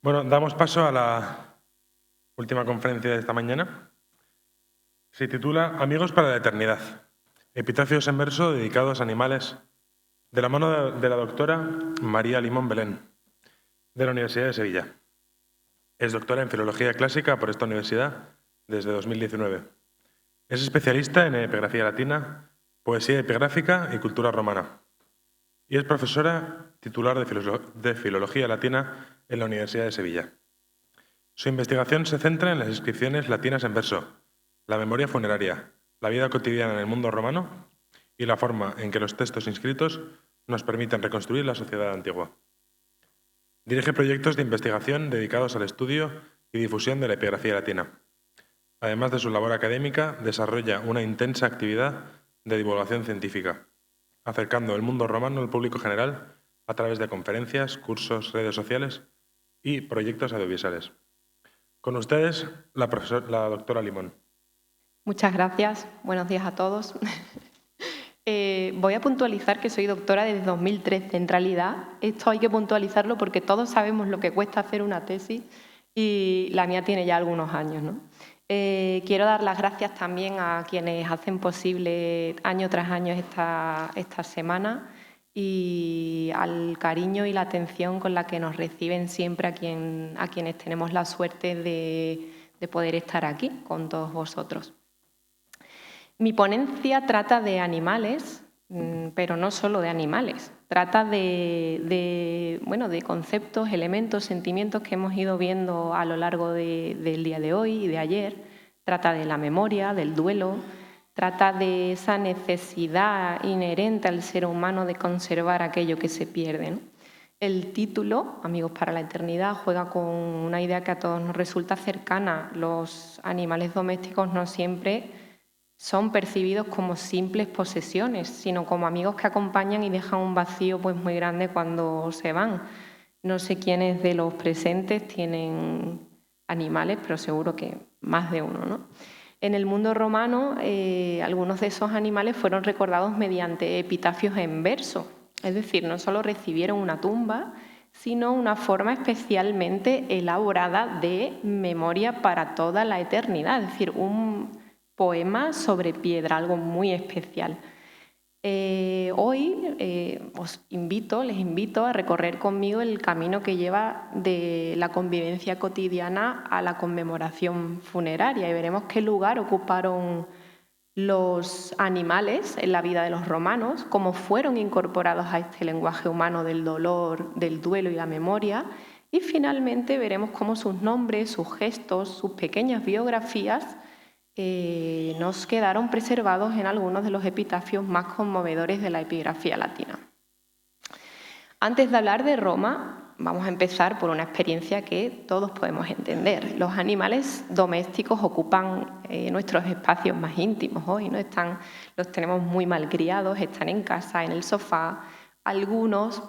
Bueno, damos paso a la última conferencia de esta mañana. Se titula Amigos para la Eternidad. Epitafios en verso dedicados a animales, de la mano de la doctora María Limón Belén, de la Universidad de Sevilla. Es doctora en Filología Clásica por esta universidad desde 2019. Es especialista en epigrafía latina, poesía epigráfica y cultura romana. Y es profesora titular de Filología Latina en la Universidad de Sevilla. Su investigación se centra en las inscripciones latinas en verso, la memoria funeraria, la vida cotidiana en el mundo romano y la forma en que los textos inscritos nos permiten reconstruir la sociedad antigua. Dirige proyectos de investigación dedicados al estudio y difusión de la epigrafía latina. Además de su labor académica, desarrolla una intensa actividad de divulgación científica, acercando el mundo romano al público general a través de conferencias, cursos, redes sociales y proyectos audiovisuales. Con ustedes, la doctora Limón. Muchas gracias. Buenos días a todos. Voy a puntualizar que soy doctora desde 2013. En realidad, esto hay que puntualizarlo porque todos sabemos lo que cuesta hacer una tesis y la mía tiene ya algunos años, ¿no? Quiero dar las gracias también a quienes hacen posible año tras año esta semana y al cariño y la atención con la que nos reciben siempre a quienes tenemos la suerte de poder estar aquí con todos vosotros. Mi ponencia trata de animales, pero no solo de animales. Trata de conceptos, elementos, sentimientos que hemos ido viendo a lo largo del día de hoy y de ayer. Trata de la memoria, del duelo, trata de esa necesidad inherente al ser humano de conservar aquello que se pierde, ¿no? El título, Amigos para la Eternidad, juega con una idea que a todos nos resulta cercana. Los animales domésticos no siempre son percibidos como simples posesiones, sino como amigos que acompañan y dejan un vacío pues muy grande cuando se van. No sé quiénes de los presentes tienen animales, pero seguro que más de uno, ¿no? En el mundo romano, algunos de esos animales fueron recordados mediante epitafios en verso, es decir, no solo recibieron una tumba, sino una forma especialmente elaborada de memoria para toda la eternidad, es decir, un poema sobre piedra, algo muy especial. Hoy les invito a recorrer conmigo el camino que lleva de la convivencia cotidiana a la conmemoración funeraria y veremos qué lugar ocuparon los animales en la vida de los romanos, cómo fueron incorporados a este lenguaje humano del dolor, del duelo y la memoria, y finalmente veremos cómo sus nombres, sus gestos, sus pequeñas biografías nos quedaron preservados en algunos de los epitafios más conmovedores de la epigrafía latina. Antes de hablar de Roma, vamos a empezar por una experiencia que todos podemos entender. Los animales domésticos ocupan nuestros espacios más íntimos hoy, ¿no? Los tenemos muy malcriados, están en casa, en el sofá. Algunos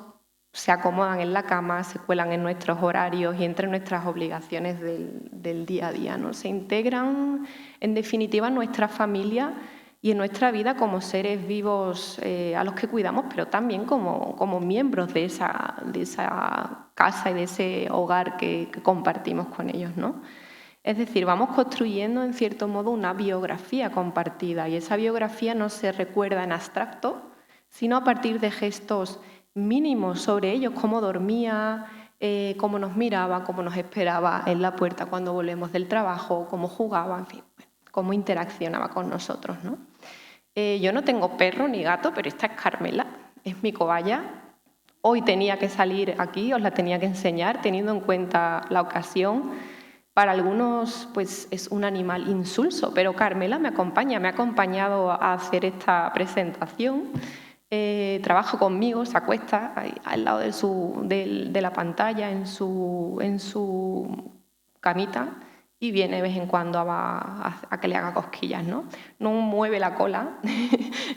se acomodan en la cama, se cuelan en nuestros horarios y entre nuestras obligaciones del día a día, ¿no? Se integran, en definitiva, en nuestra familia y en nuestra vida como seres vivos a los que cuidamos, pero también como miembros de esa casa y de ese hogar que compartimos con ellos, ¿no? Es decir, vamos construyendo, en cierto modo, una biografía compartida y esa biografía no se recuerda en abstracto, sino a partir de gestos mínimos sobre ellos, cómo dormía, cómo nos miraba, cómo nos esperaba en la puerta cuando volvemos del trabajo, cómo jugaba, en fin, cómo interaccionaba con nosotros, ¿no? Yo no tengo perro ni gato, pero esta es Carmela, es mi cobaya. Hoy tenía que salir aquí, os la tenía que enseñar, teniendo en cuenta la ocasión. Para algunos pues, es un animal insulso, pero Carmela me acompaña, me ha acompañado a hacer esta presentación. Trabaja conmigo, se acuesta ahí, al lado de la pantalla en su camita y viene de vez en cuando a que le haga cosquillas, ¿no? No mueve la cola,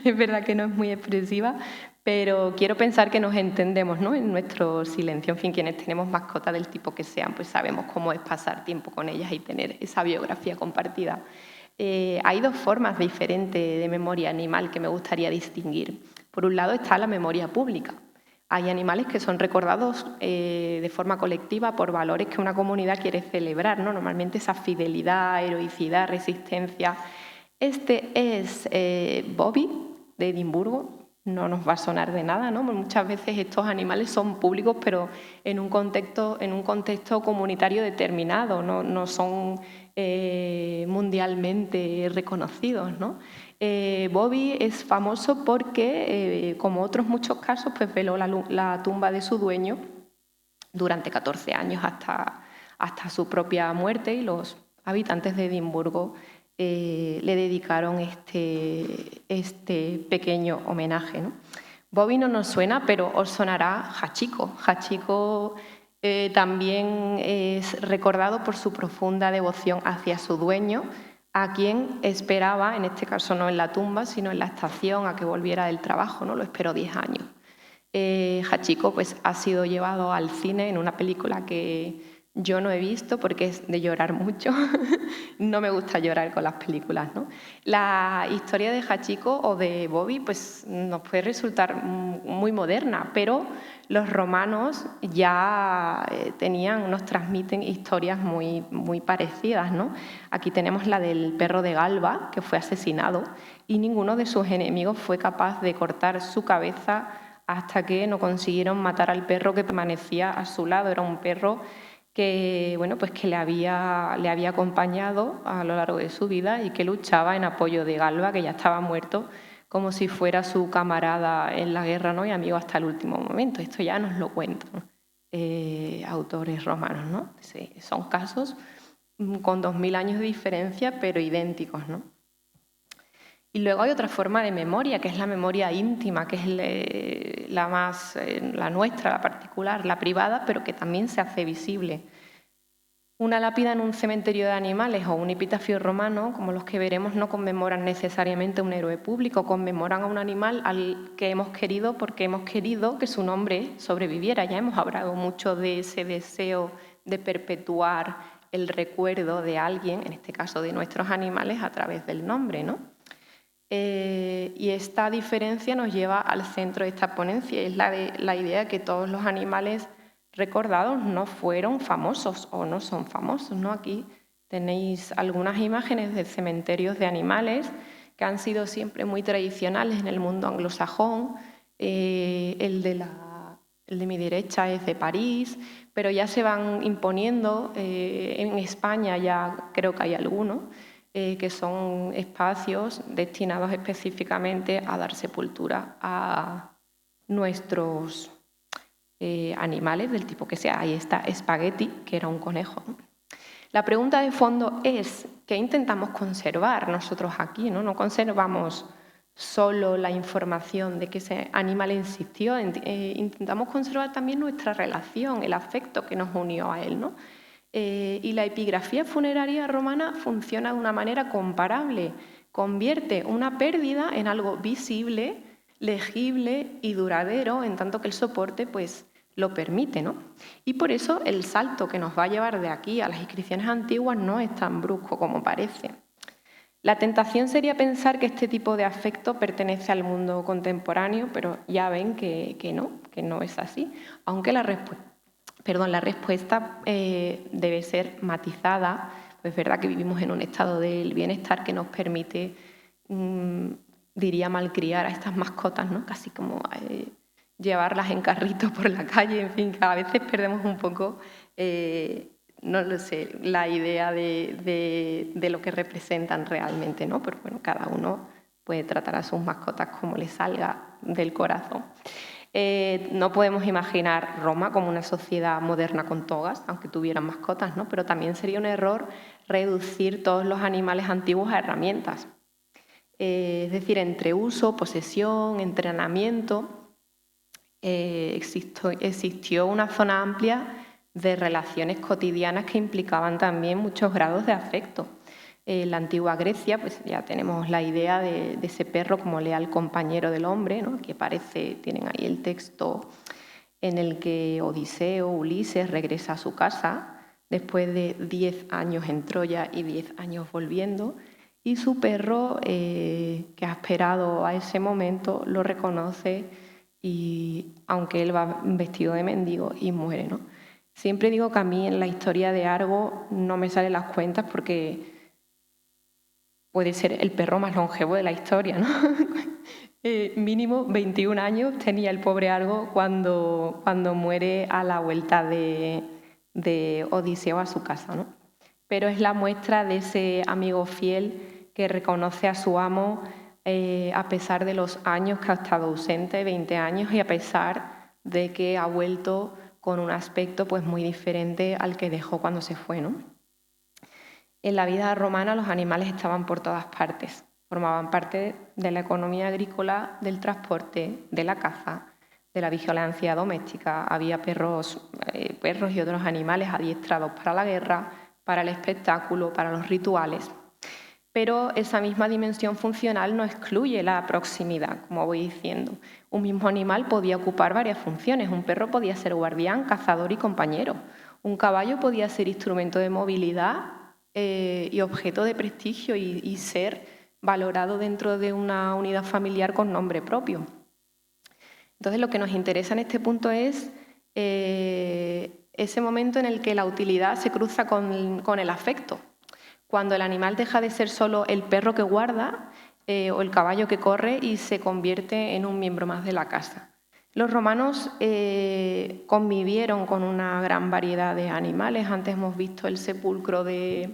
es verdad que no es muy expresiva, pero quiero pensar que nos entendemos, ¿no? En nuestro silencio. En fin, quienes tenemos mascotas del tipo que sean, pues sabemos cómo es pasar tiempo con ellas y tener esa biografía compartida. Hay dos formas diferentes de memoria animal que me gustaría distinguir. Por un lado está la memoria pública. Hay animales que son recordados de forma colectiva por valores que una comunidad quiere celebrar, ¿no? Normalmente esa fidelidad, heroicidad, resistencia. Este es Bobby, de Edimburgo. No nos va a sonar de nada, ¿no? Muchas veces estos animales son públicos, pero en un contexto comunitario determinado, no son mundialmente reconocidos, ¿no? Bobby es famoso porque, como otros muchos casos, pues veló la tumba de su dueño durante 14 años hasta su propia muerte, y los habitantes de Edimburgo le dedicaron este pequeño homenaje, ¿no? Bobby no nos suena, pero os sonará Hachiko. Hachiko también es recordado por su profunda devoción hacia su dueño, a quien esperaba, en este caso no en la tumba, sino en la estación a que volviera del trabajo, ¿no? Lo esperó 10 años. Hachiko pues, ha sido llevado al cine en una película que yo no he visto porque es de llorar mucho. No me gusta llorar con las películas, ¿no? La historia de Hachiko o de Bobby pues, nos puede resultar muy moderna, pero los romanos ya nos transmiten historias muy, muy parecidas, ¿no? Aquí tenemos la del perro de Galba, que fue asesinado, y ninguno de sus enemigos fue capaz de cortar su cabeza hasta que no consiguieron matar al perro que permanecía a su lado. Era un perro que, bueno, pues que le había acompañado a lo largo de su vida y que luchaba en apoyo de Galba, que ya estaba muerto, como si fuera su camarada en la guerra, ¿no? Y amigo hasta el último momento. Esto ya nos lo cuentan autores romanos, ¿no? Sí, son casos con 2000 años de diferencia, pero idénticos, ¿no? Y luego hay otra forma de memoria, que es la memoria íntima, que es la nuestra, la particular, la privada, pero que también se hace visible. Una lápida en un cementerio de animales o un epitafio romano, como los que veremos, no conmemoran necesariamente a un héroe público, conmemoran a un animal al que hemos querido porque hemos querido que su nombre sobreviviera. Ya hemos hablado mucho de ese deseo de perpetuar el recuerdo de alguien, en este caso de nuestros animales, a través del nombre, ¿no? Y esta diferencia nos lleva al centro de esta ponencia, es la idea de que todos los animales recordados no fueron famosos o no son famosos, ¿no? Aquí tenéis algunas imágenes de cementerios de animales que han sido siempre muy tradicionales en el mundo anglosajón. El de mi derecha es de París, pero ya se van imponiendo. En España ya creo que hay algunos, que son espacios destinados específicamente a dar sepultura a nuestros animales del tipo que sea. Ahí está Spaghetti, que era un conejo, ¿no? La pregunta de fondo es, ¿qué intentamos conservar nosotros aquí, ¿no? No conservamos solo la información de que ese animal existió, intentamos conservar también nuestra relación, el afecto que nos unió a él, ¿no? Y la epigrafía funeraria romana funciona de una manera comparable. Convierte una pérdida en algo visible, legible y duradero, en tanto que el soporte pues, lo permite, ¿no? Y por eso el salto que nos va a llevar de aquí a las inscripciones antiguas no es tan brusco como parece. La tentación sería pensar que este tipo de afecto pertenece al mundo contemporáneo, pero ya ven que no es así, aunque la respuesta debe ser matizada. Pues es verdad que vivimos en un estado del bienestar que nos permite, diría, malcriar a estas mascotas, ¿no? Casi como llevarlas en carrito por la calle, en fin, que a veces perdemos un poco, no lo sé, la idea de lo que representan realmente, ¿no? Pero bueno, cada uno puede tratar a sus mascotas como le salga del corazón. No podemos imaginar Roma como una sociedad moderna con togas, aunque tuvieran mascotas, ¿no? Pero también sería un error reducir todos los animales antiguos a herramientas. Es decir, entre uso, posesión, entrenamiento, existió una zona amplia de relaciones cotidianas que implicaban también muchos grados de afecto. En la antigua Grecia, pues ya tenemos la idea de ese perro como leal compañero del hombre, ¿no? Que tienen ahí el texto en el que Odiseo, Ulises, regresa a su casa después de 10 años en Troya y 10 años volviendo, y su perro, que ha esperado a ese momento, lo reconoce y aunque él va vestido de mendigo y muere, ¿no? Siempre digo que a mí en la historia de Argo no me salen las cuentas porque puede ser el perro más longevo de la historia, ¿no? Mínimo 21 años tenía el pobre Argo cuando muere a la vuelta de Odiseo a su casa, ¿no? Pero es la muestra de ese amigo fiel que reconoce a su amo a pesar de los años que ha estado ausente, 20 años, y a pesar de que ha vuelto con un aspecto pues, muy diferente al que dejó cuando se fue, ¿no? En la vida romana los animales estaban por todas partes, formaban parte de la economía agrícola, del transporte, de la caza, de la vigilancia doméstica. Había perros y otros animales adiestrados para la guerra, para el espectáculo, para los rituales. Pero esa misma dimensión funcional no excluye la proximidad, como voy diciendo. Un mismo animal podía ocupar varias funciones. Un perro podía ser guardián, cazador y compañero. Un caballo podía ser instrumento de movilidad y objeto de prestigio y ser valorado dentro de una unidad familiar con nombre propio. Entonces, lo que nos interesa en este punto es ese momento en el que la utilidad se cruza con el afecto. Cuando el animal deja de ser solo el perro que guarda o el caballo que corre y se convierte en un miembro más de la casa. Los romanos convivieron con una gran variedad de animales. Antes hemos visto el sepulcro de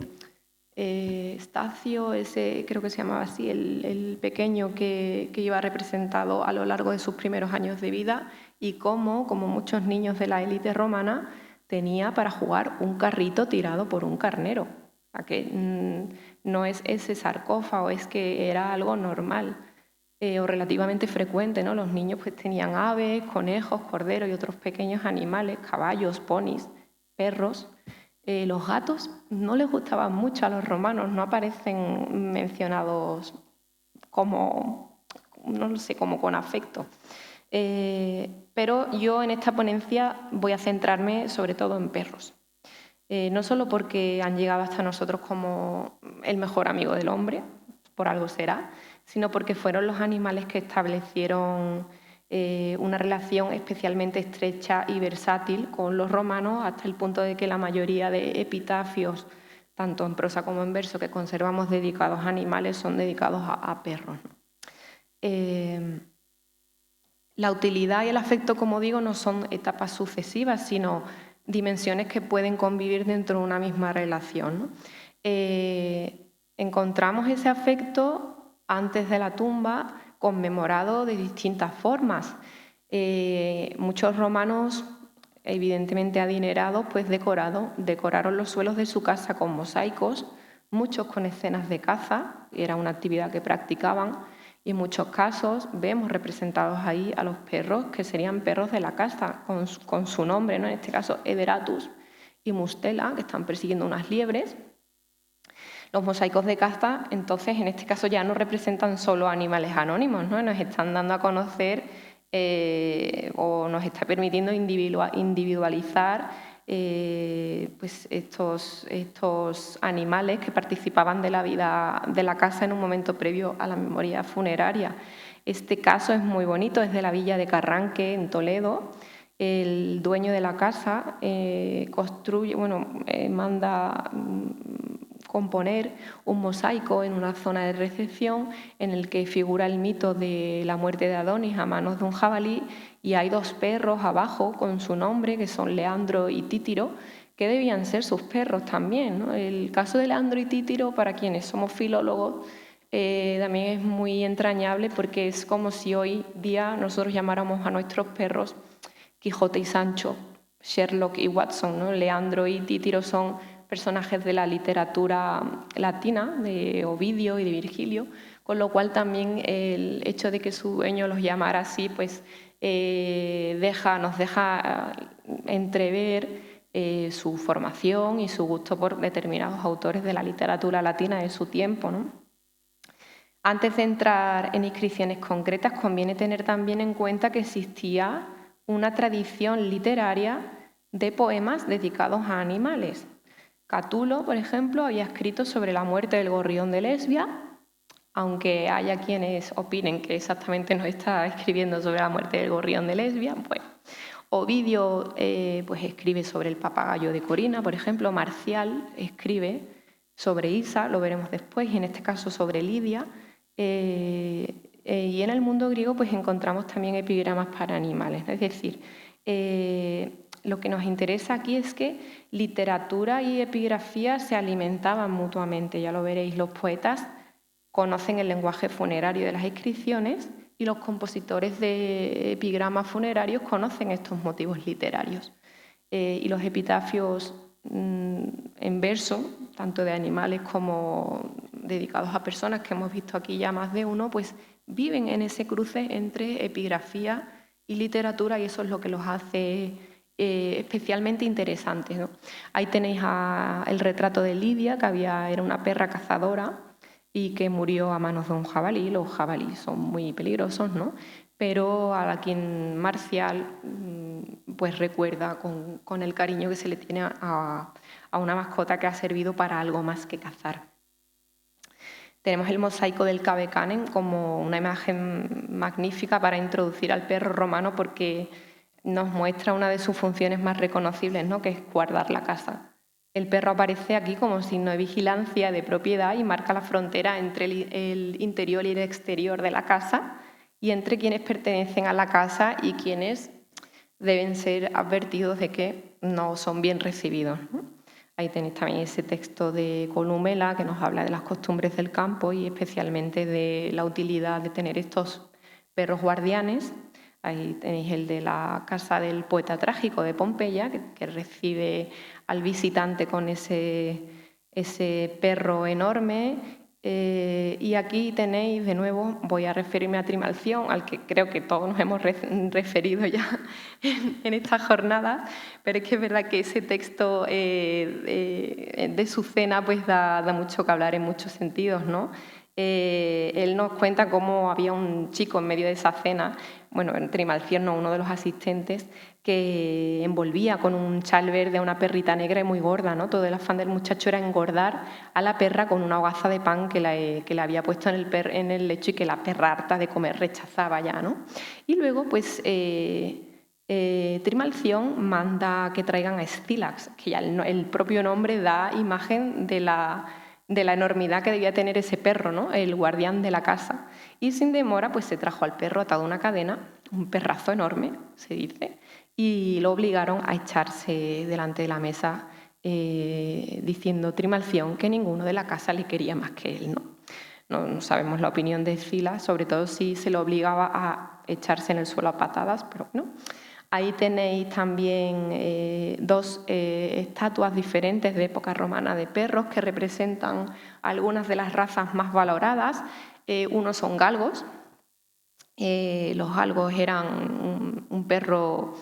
Estacio, ese creo que se llamaba así, el pequeño que iba representado a lo largo de sus primeros años de vida, y como muchos niños de la élite romana, tenía para jugar un carrito tirado por un carnero. O sea, que no es ese sarcófago, es que era algo normal o relativamente frecuente, ¿no? Los niños pues tenían aves, conejos, corderos y otros pequeños animales, caballos, ponis, perros. Los gatos no les gustaban mucho a los romanos, no aparecen mencionados como, no lo sé, como con afecto. Pero yo en esta ponencia voy a centrarme sobre todo en perros. No solo porque han llegado hasta nosotros como el mejor amigo del hombre, por algo será, sino porque fueron los animales que establecieron una relación especialmente estrecha y versátil con los romanos, hasta el punto de que la mayoría de epitafios, tanto en prosa como en verso, que conservamos dedicados a animales, son dedicados a perros. La utilidad y el afecto, como digo, no son etapas sucesivas, sino dimensiones que pueden convivir dentro de una misma relación, ¿no? Encontramos ese afecto antes de la tumba conmemorado de distintas formas. Muchos romanos, evidentemente adinerados, pues decoraron los suelos de su casa con mosaicos, muchos con escenas de caza, era una actividad que practicaban, y en muchos casos vemos representados ahí a los perros que serían perros de la casa, con su nombre, ¿no? En este caso Ederatus y Mustela, que están persiguiendo unas liebres. Los mosaicos de caza, entonces, en este caso ya no representan solo animales anónimos, ¿no? Nos están dando a conocer o nos está permitiendo individualizar pues estos animales que participaban de la vida de la casa en un momento previo a la memoria funeraria. Este caso es muy bonito, es de la villa de Carranque, en Toledo. El dueño de la casa manda componer un mosaico en una zona de recepción en el que figura el mito de la muerte de Adonis a manos de un jabalí, y hay dos perros abajo con su nombre, que son Leandro y Títiro, que debían ser sus perros también, ¿no? El caso de Leandro y Títiro, para quienes somos filólogos, también es muy entrañable, porque es como si hoy día nosotros llamáramos a nuestros perros Quijote y Sancho, Sherlock y Watson, ¿no? Leandro y Títiro son personajes de la literatura latina, de Ovidio y de Virgilio, con lo cual también el hecho de que su dueño los llamara así, pues nos deja entrever su formación y su gusto por determinados autores de la literatura latina de su tiempo, ¿no? Antes de entrar en inscripciones concretas, conviene tener también en cuenta que existía una tradición literaria de poemas dedicados a animales. Catulo, por ejemplo, había escrito sobre la muerte del gorrión de Lesbia, aunque haya quienes opinen que exactamente nos está escribiendo sobre la muerte del gorrión de Lesbia, pues Ovidio pues escribe sobre el papagayo de Corina, por ejemplo. Marcial escribe sobre Isa, lo veremos después, y en este caso sobre Lidia. Y en el mundo griego pues encontramos también epigramas para animales, ¿no? Es decir, lo que nos interesa aquí es que literatura y epigrafía se alimentaban mutuamente, ya lo veréis. Los poetas conocen el lenguaje funerario de las inscripciones y los compositores de epigramas funerarios conocen estos motivos literarios. Y los epitafios en verso, tanto de animales como dedicados a personas, que hemos visto aquí ya más de uno, pues viven en ese cruce entre epigrafía y literatura, y eso es lo que los hace especialmente interesantes, ¿no? Ahí tenéis el retrato de Lidia, que era una perra cazadora y que murió a manos de un jabalí. Los jabalíes son muy peligrosos, ¿no? Pero a quien Marcial pues recuerda con el cariño que se le tiene a una mascota que ha servido para algo más que cazar. Tenemos el mosaico del Cave Canem como una imagen magnífica para introducir al perro romano, porque nos muestra una de sus funciones más reconocibles, ¿no? Que es guardar la casa. El perro aparece aquí como signo de vigilancia, de propiedad, y marca la frontera entre el interior y el exterior de la casa, y entre quienes pertenecen a la casa y quienes deben ser advertidos de que no son bien recibidos, ¿no? Ahí tenéis también ese texto de Columela que nos habla de las costumbres del campo y especialmente de la utilidad de tener estos perros guardianes. Ahí tenéis el de la casa del poeta trágico de Pompeya, que recibe al visitante con ese perro enorme. Y aquí tenéis, de nuevo, voy a referirme a Trimalción, al que creo que todos nos hemos referido ya en esta jornada, pero es que es verdad que ese texto de su cena pues da mucho que hablar en muchos sentidos, ¿no? Él nos cuenta cómo había un chico en medio de esa cena, bueno, en Trimalción, uno de los asistentes, que envolvía con un chal verde a una perrita negra y muy gorda, ¿no? Todo el afán del muchacho era engordar a la perra con una hogaza de pan que le había puesto en el lecho, y que la perra, harta de comer, rechazaba ya, ¿no? Y luego, pues, Trimalción manda que traigan a Escílax, que ya el propio nombre da imagen de la enormidad que debía tener ese perro, ¿no? El guardián de la casa. Y sin demora pues se trajo al perro atado a una cadena, un perrazo enorme, se dice, y lo obligaron a echarse delante de la mesa diciendo Trimalción que ninguno de la casa le quería más que él, ¿no? No sabemos la opinión de Escílax, sobre todo si se lo obligaba a echarse en el suelo a patadas, pero no. Ahí tenéis también dos estatuas diferentes de época romana de perros que representan algunas de las razas más valoradas. Unos son galgos. Los galgos eran un perro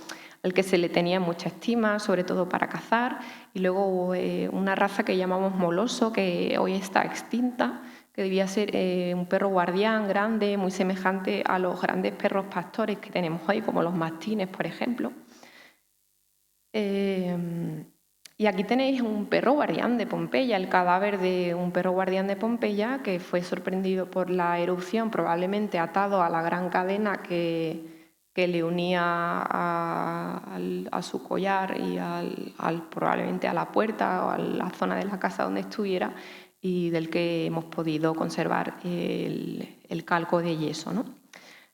al que se le tenía mucha estima, sobre todo para cazar. Y luego una raza que llamamos moloso, que hoy está extinta, que debía ser un perro guardián grande, muy semejante a los grandes perros pastores que tenemos hoy, como los mastines, por ejemplo. Y aquí tenéis un perro guardián de Pompeya, el cadáver de un perro guardián de Pompeya que fue sorprendido por la erupción, probablemente atado a la gran cadena que le unía a su collar y probablemente a la puerta o a la zona de la casa donde estuviera, y del que hemos podido conservar el calco de yeso, ¿no?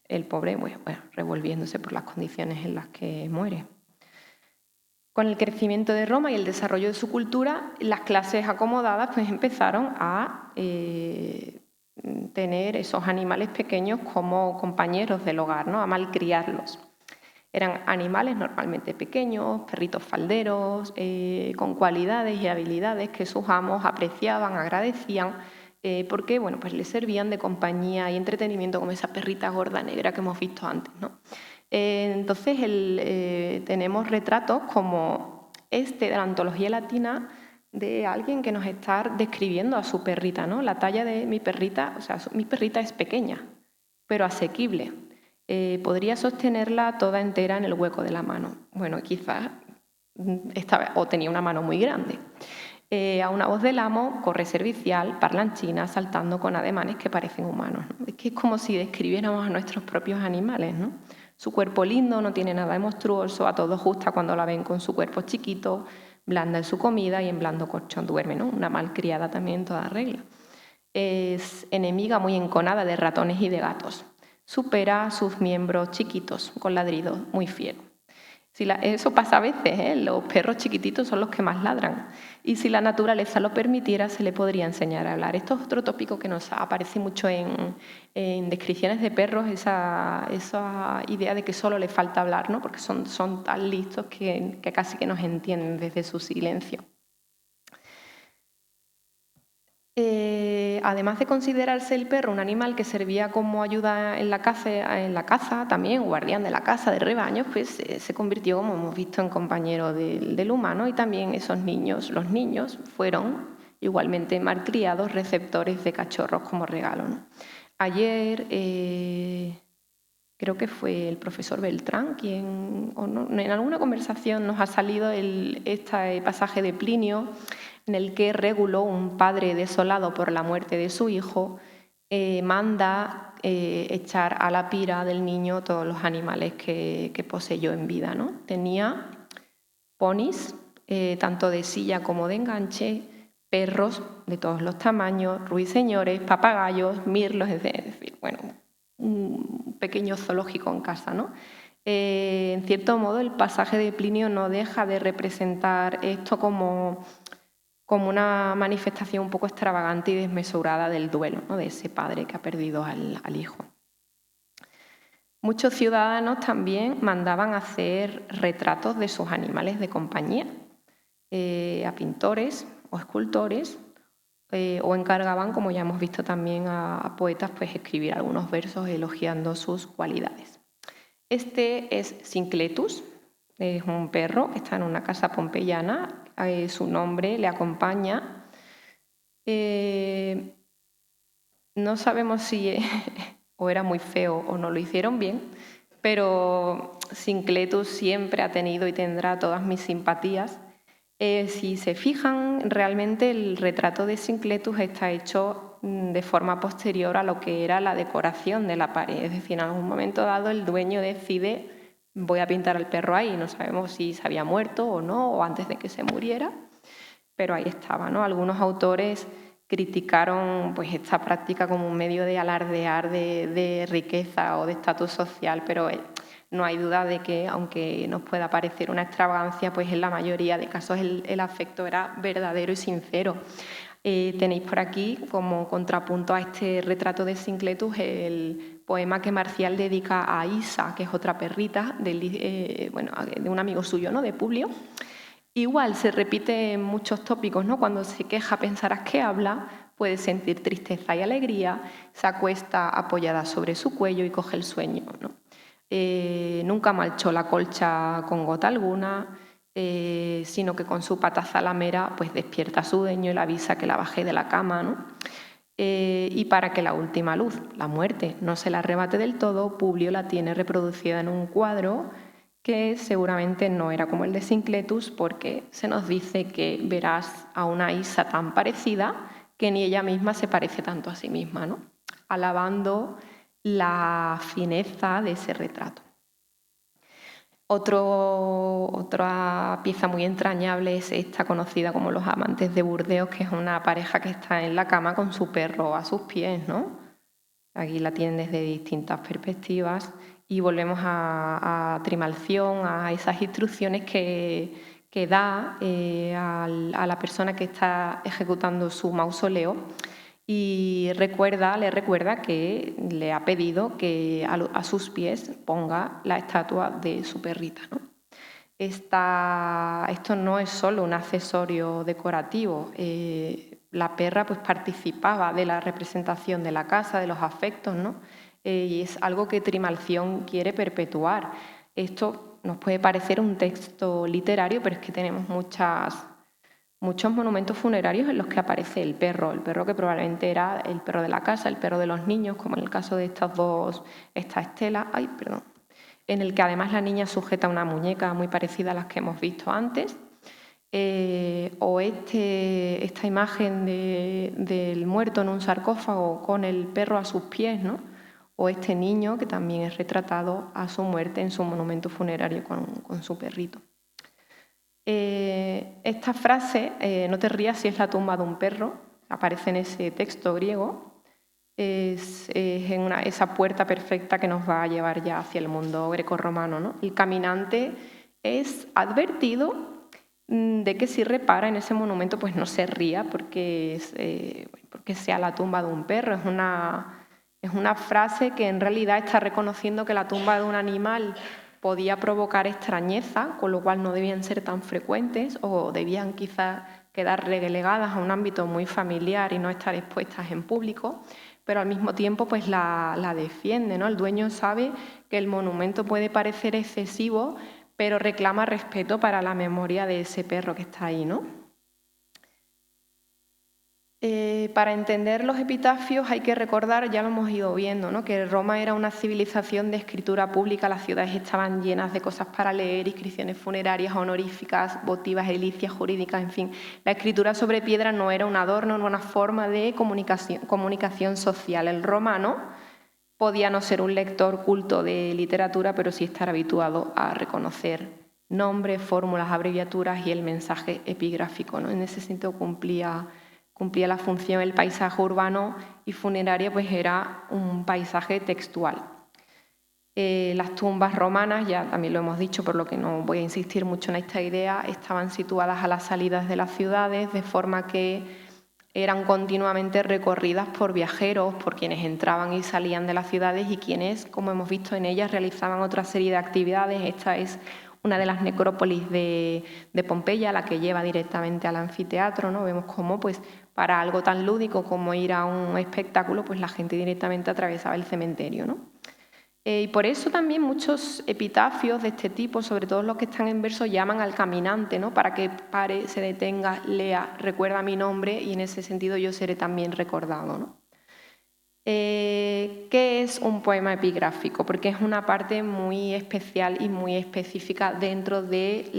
El pobre, bueno, revolviéndose por las condiciones en las que muere. Con el crecimiento de Roma y el desarrollo de su cultura, las clases acomodadas pues empezaron a tener esos animales pequeños como compañeros del hogar, ¿no? A malcriarlos. Eran animales normalmente pequeños, perritos falderos, con cualidades y habilidades que sus amos apreciaban, agradecían, porque bueno, pues les servían de compañía y entretenimiento, como esa perrita gorda negra que hemos visto antes, ¿no? Entonces tenemos retratos como este de la Antología Latina de alguien que nos está describiendo a su perrita, ¿no? La talla de mi perrita, o sea, mi perrita es pequeña, pero asequible. Podría sostenerla toda entera en el hueco de la mano. Bueno, quizás esta vez, o tenía una mano muy grande. A una voz del amo, corre servicial, parlanchina, saltando con ademanes que parecen humanos, ¿no? Es que es como si describiéramos a nuestros propios animales, ¿no? Su cuerpo lindo, no tiene nada de monstruoso, a todos gusta cuando la ven con su cuerpo chiquito, blanda en su comida y en blando colchón duerme, ¿no? Una malcriada también en toda regla. Es enemiga muy enconada de ratones y de gatos. Supera a sus miembros chiquitos con ladridos muy fieros. Eso pasa a veces, ¿eh? Los perros chiquititos son los que más ladran. Y si la naturaleza lo permitiera, se le podría enseñar a hablar. Esto es otro tópico que nos aparece mucho en descripciones de perros, esa idea de que solo le falta hablar, ¿no? Porque son tan listos que casi que nos entienden desde su silencio. Además de considerarse el perro un animal que servía como ayuda en la caza también, guardián de la casa, de rebaños, pues se convirtió, como hemos visto, en compañero del humano, y también los niños, fueron igualmente malcriados, receptores de cachorros como regalo, ¿no? Ayer creo que fue el profesor Beltrán quien, en alguna conversación nos ha salido este pasaje de Plinio, en el que Régulo, un padre desolado por la muerte de su hijo, manda echar a la pira del niño todos los animales que poseyó en vida, ¿no? Tenía ponis, tanto de silla como de enganche, perros de todos los tamaños, ruiseñores, papagayos, mirlos, es decir, bueno, un pequeño zoológico en casa, ¿no? En cierto modo, el pasaje de Plinio no deja de representar esto como una manifestación un poco extravagante y desmesurada del duelo, ¿no? De ese padre que ha perdido al hijo. Muchos ciudadanos también mandaban hacer retratos de sus animales de compañía a pintores o escultores, o encargaban, como ya hemos visto también, a poetas, pues escribir algunos versos elogiando sus cualidades. Este es Sincletus, es un perro que está en una casa pompeyana. Su nombre le acompaña. No sabemos si o era muy feo o no lo hicieron bien, pero Sincletus siempre ha tenido y tendrá todas mis simpatías. Si se fijan, realmente el retrato de Sincletus está hecho de forma posterior a lo que era la decoración de la pared. Es decir, en algún momento dado el dueño decide: voy a pintar al perro ahí. No sabemos si se había muerto o no, o antes de que se muriera, pero ahí estaba, ¿no? Algunos autores criticaron pues esta práctica como un medio de alardear de riqueza o de estatus social, pero no hay duda de que, aunque nos pueda parecer una extravagancia, pues en la mayoría de casos el afecto era verdadero y sincero. Tenéis por aquí, como contrapunto a este retrato de Sincletus, el poema que Marcial dedica a Isa, que es otra perrita de un amigo suyo, ¿no? De Publio. Igual se repite en muchos tópicos, ¿no? Cuando se queja pensarás que habla, puede sentir tristeza y alegría, se acuesta apoyada sobre su cuello y coge el sueño, ¿no? Nunca malchó la colcha con gota alguna, sino que con su pata zalamera pues despierta a su dueño y le avisa que la baje de la cama, ¿no? Y para que la última luz, la muerte, no se la arrebate del todo, Publio la tiene reproducida en un cuadro que seguramente no era como el de Sincletus, porque se nos dice que verás a una Isa tan parecida que ni ella misma se parece tanto a sí misma, ¿no? Alabando la fineza de ese retrato. Otra pieza muy entrañable es esta, conocida como Los amantes de Burdeos, que es una pareja que está en la cama con su perro a sus pies, ¿no? Aquí la tienen desde distintas perspectivas y volvemos a Trimalción, a esas instrucciones que da a la persona que está ejecutando su mausoleo, y le recuerda que le ha pedido que a sus pies ponga la estatua de su perrita, ¿no? Esto no es solo un accesorio decorativo. La perra pues participaba de la representación de la casa, de los afectos, ¿no? Y es algo que Trimalción quiere perpetuar. Esto nos puede parecer un texto literario, pero es que tenemos muchos monumentos funerarios en los que aparece el perro que probablemente era el perro de la casa, el perro de los niños, como en el caso de esta estela, en el que además la niña sujeta una muñeca muy parecida a las que hemos visto antes. o esta imagen del muerto en un sarcófago con el perro a sus pies, ¿no? O este niño que también es retratado a su muerte en su monumento funerario con su perrito. Esta frase, no te rías si es la tumba de un perro, aparece en ese texto griego, es en esa puerta perfecta que nos va a llevar ya hacia el mundo grecorromano, ¿no? El caminante es advertido de que si repara en ese monumento, pues no se ría porque sea la tumba de un perro. Es una frase que en realidad está reconociendo que la tumba de un animal podía provocar extrañeza, con lo cual no debían ser tan frecuentes o debían quizás quedar relegadas a un ámbito muy familiar y no estar expuestas en público, pero al mismo tiempo pues la defiende, ¿no? El dueño sabe que el monumento puede parecer excesivo, pero reclama respeto para la memoria de ese perro que está ahí, ¿no? Para entender los epitafios hay que recordar, ya lo hemos ido viendo, ¿no? Que Roma era una civilización de escritura pública, las ciudades estaban llenas de cosas para leer, inscripciones funerarias, honoríficas, votivas, edilicias, jurídicas, en fin. La escritura sobre piedra no era un adorno, no era una forma de comunicación social. El romano podía no ser un lector culto de literatura, pero sí estar habituado a reconocer nombres, fórmulas, abreviaturas y el mensaje epigráfico, ¿no? En ese sentido cumplía la función. El paisaje urbano y funerario pues era un paisaje textual. Las tumbas romanas, ya también lo hemos dicho, por lo que no voy a insistir mucho en esta idea, estaban situadas a las salidas de las ciudades, de forma que eran continuamente recorridas por viajeros, por quienes entraban y salían de las ciudades y quienes, como hemos visto en ellas, realizaban otra serie de actividades. Esta es una de las necrópolis de Pompeya, la que lleva directamente al anfiteatro, ¿no? Vemos cómo, pues, para algo tan lúdico como ir a un espectáculo, pues la gente directamente atravesaba el cementerio, ¿no? Y por eso también muchos epitafios de este tipo, sobre todo los que están en verso, llaman al caminante, ¿no? Para que pare, se detenga, lea, recuerda mi nombre y en ese sentido yo seré también recordado, ¿no? ¿Qué es un poema epigráfico? Porque es una parte muy especial y muy específica dentro de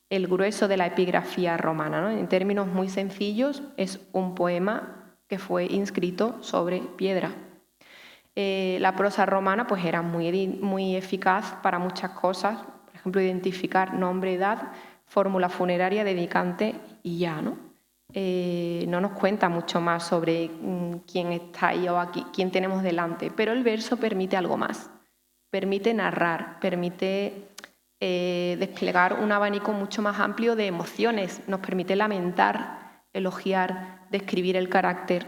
el grueso de la epigrafía romana, ¿no? En términos muy sencillos, es un poema que fue inscrito sobre piedra. La prosa romana pues, era muy eficaz para muchas cosas, por ejemplo, identificar nombre, edad, fórmula funeraria, dedicante y ya, ¿no? No nos cuenta mucho más sobre quién está ahí o aquí, quién tenemos delante, pero el verso permite algo más, permite narrar, permite desplegar un abanico mucho más amplio de emociones, nos permite lamentar, elogiar, describir el carácter,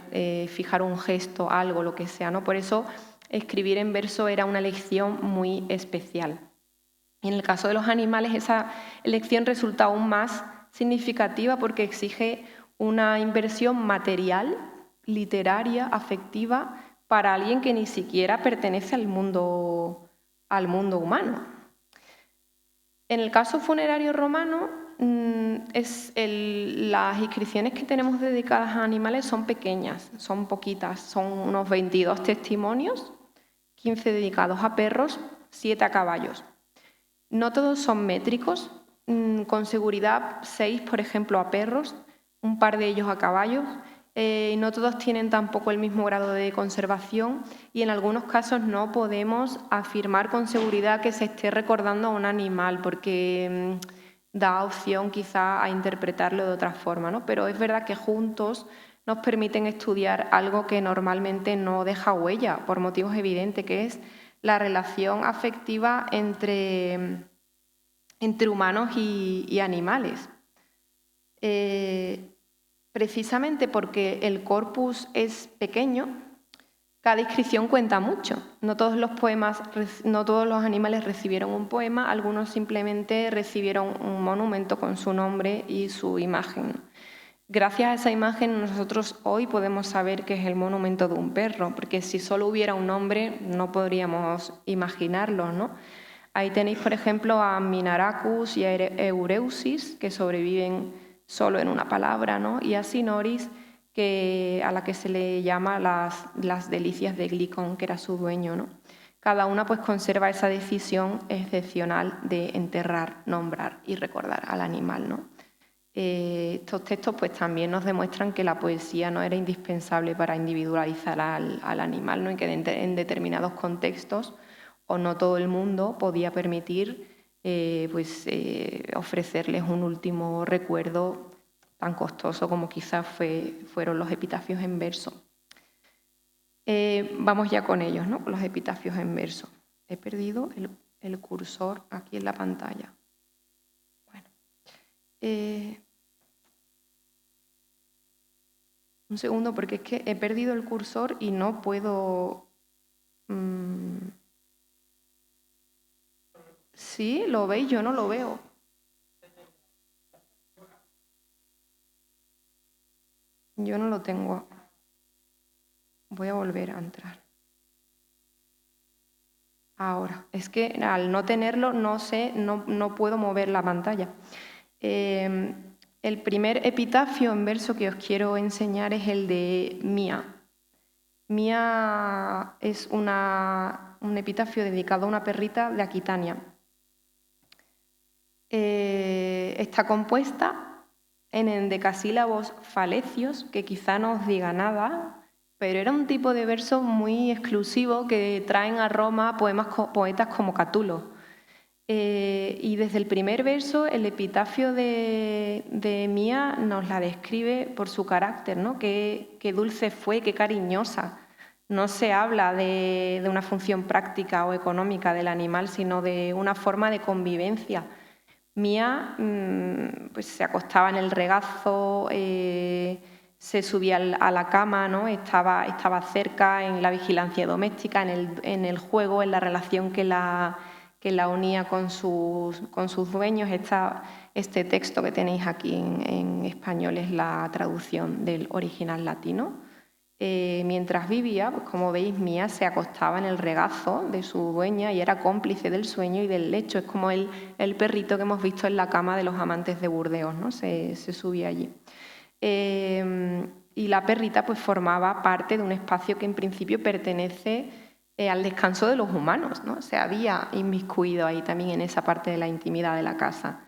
fijar un gesto, algo, lo que sea, ¿no? Por eso escribir en verso era una elección muy especial. Y en el caso de los animales esa elección resulta aún más significativa porque exige una inversión material, literaria, afectiva, para alguien que ni siquiera pertenece al mundo humano. En el caso funerario romano, las inscripciones que tenemos dedicadas a animales son pequeñas, son poquitas, son unos 22 testimonios, 15 dedicados a perros, 7 a caballos. No todos son métricos, con seguridad 6, por ejemplo, a perros, un par de ellos a caballos, no todos tienen tampoco el mismo grado de conservación y en algunos casos no podemos afirmar con seguridad que se esté recordando a un animal porque da opción quizá a interpretarlo de otra forma, ¿no? Pero es verdad que juntos nos permiten estudiar algo que normalmente no deja huella por motivos evidentes, que es la relación afectiva entre humanos y animales. Precisamente porque el corpus es pequeño, cada inscripción cuenta mucho. No todos los animales recibieron un poema, algunos simplemente recibieron un monumento con su nombre y su imagen. Gracias a esa imagen nosotros hoy podemos saber que es el monumento de un perro, porque si solo hubiera un nombre no podríamos imaginarlo, ¿no? Ahí tenéis, por ejemplo, a Minaracus y a Eureusis, que sobreviven solo en una palabra, ¿no? Y a Sinoris, a la que se le llama las delicias de Glicón, que era su dueño, ¿no? cada una pues conserva esa decisión excepcional de enterrar, nombrar y recordar al animal, ¿no? Estos textos pues también nos demuestran que la poesía no era indispensable para individualizar al animal, ¿no? Y que en determinados contextos o no todo el mundo podía permitir ofrecerles un último recuerdo tan costoso como quizás fueron los epitafios en verso. Vamos ya con ellos, ¿no? Con los epitafios en verso. He perdido el cursor aquí en la pantalla. Bueno. Un segundo, porque es que he perdido el cursor y no puedo... Sí, lo veis, yo no lo veo. Yo no lo tengo. Voy a volver a entrar. Ahora, es que al no tenerlo no puedo mover la pantalla. El primer epitafio en verso que os quiero enseñar es el de Mía. Mía es un epitafio dedicado a una perrita de Aquitania. Está compuesta en endecasílabos falecios, que quizá no os diga nada, pero era un tipo de verso muy exclusivo que traen a Roma poetas como Catulo. Y desde el primer verso, el epitafio de Mía nos la describe por su carácter, ¿no? Qué dulce fue, qué cariñosa. No se habla de una función práctica o económica del animal, sino de una forma de convivencia. Mía pues se acostaba en el regazo, se subía a la cama, ¿no? Estaba cerca en la vigilancia doméstica, en el juego, en la relación que la unía con sus dueños. Este texto que tenéis aquí en español es la traducción del original latino. Mientras vivía, pues como veis, Mía se acostaba en el regazo de su dueña y era cómplice del sueño y del lecho. Es como el perrito que hemos visto en la cama de los amantes de Burdeos, ¿no? Se subía allí. Y la perrita pues formaba parte de un espacio que en principio pertenece al descanso de los humanos, ¿no? Se había inmiscuido ahí también en esa parte de la intimidad de la casa.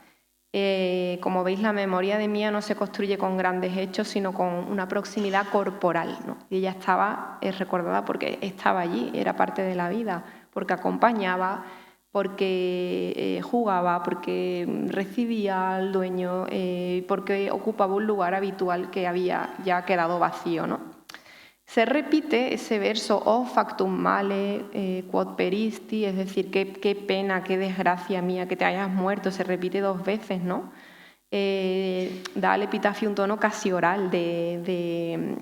Como veis, la memoria de Mía no se construye con grandes hechos, sino con una proximidad corporal, ¿no? Y ella es recordada porque estaba allí, era parte de la vida, porque acompañaba, porque jugaba, porque recibía al dueño, porque ocupaba un lugar habitual que había ya quedado vacío, ¿no? Se repite ese verso, o factum male, quod peristi, es decir, qué pena, qué desgracia mía que te hayas muerto, se repite 2 veces, ¿no? Da al epitafio un tono casi oral de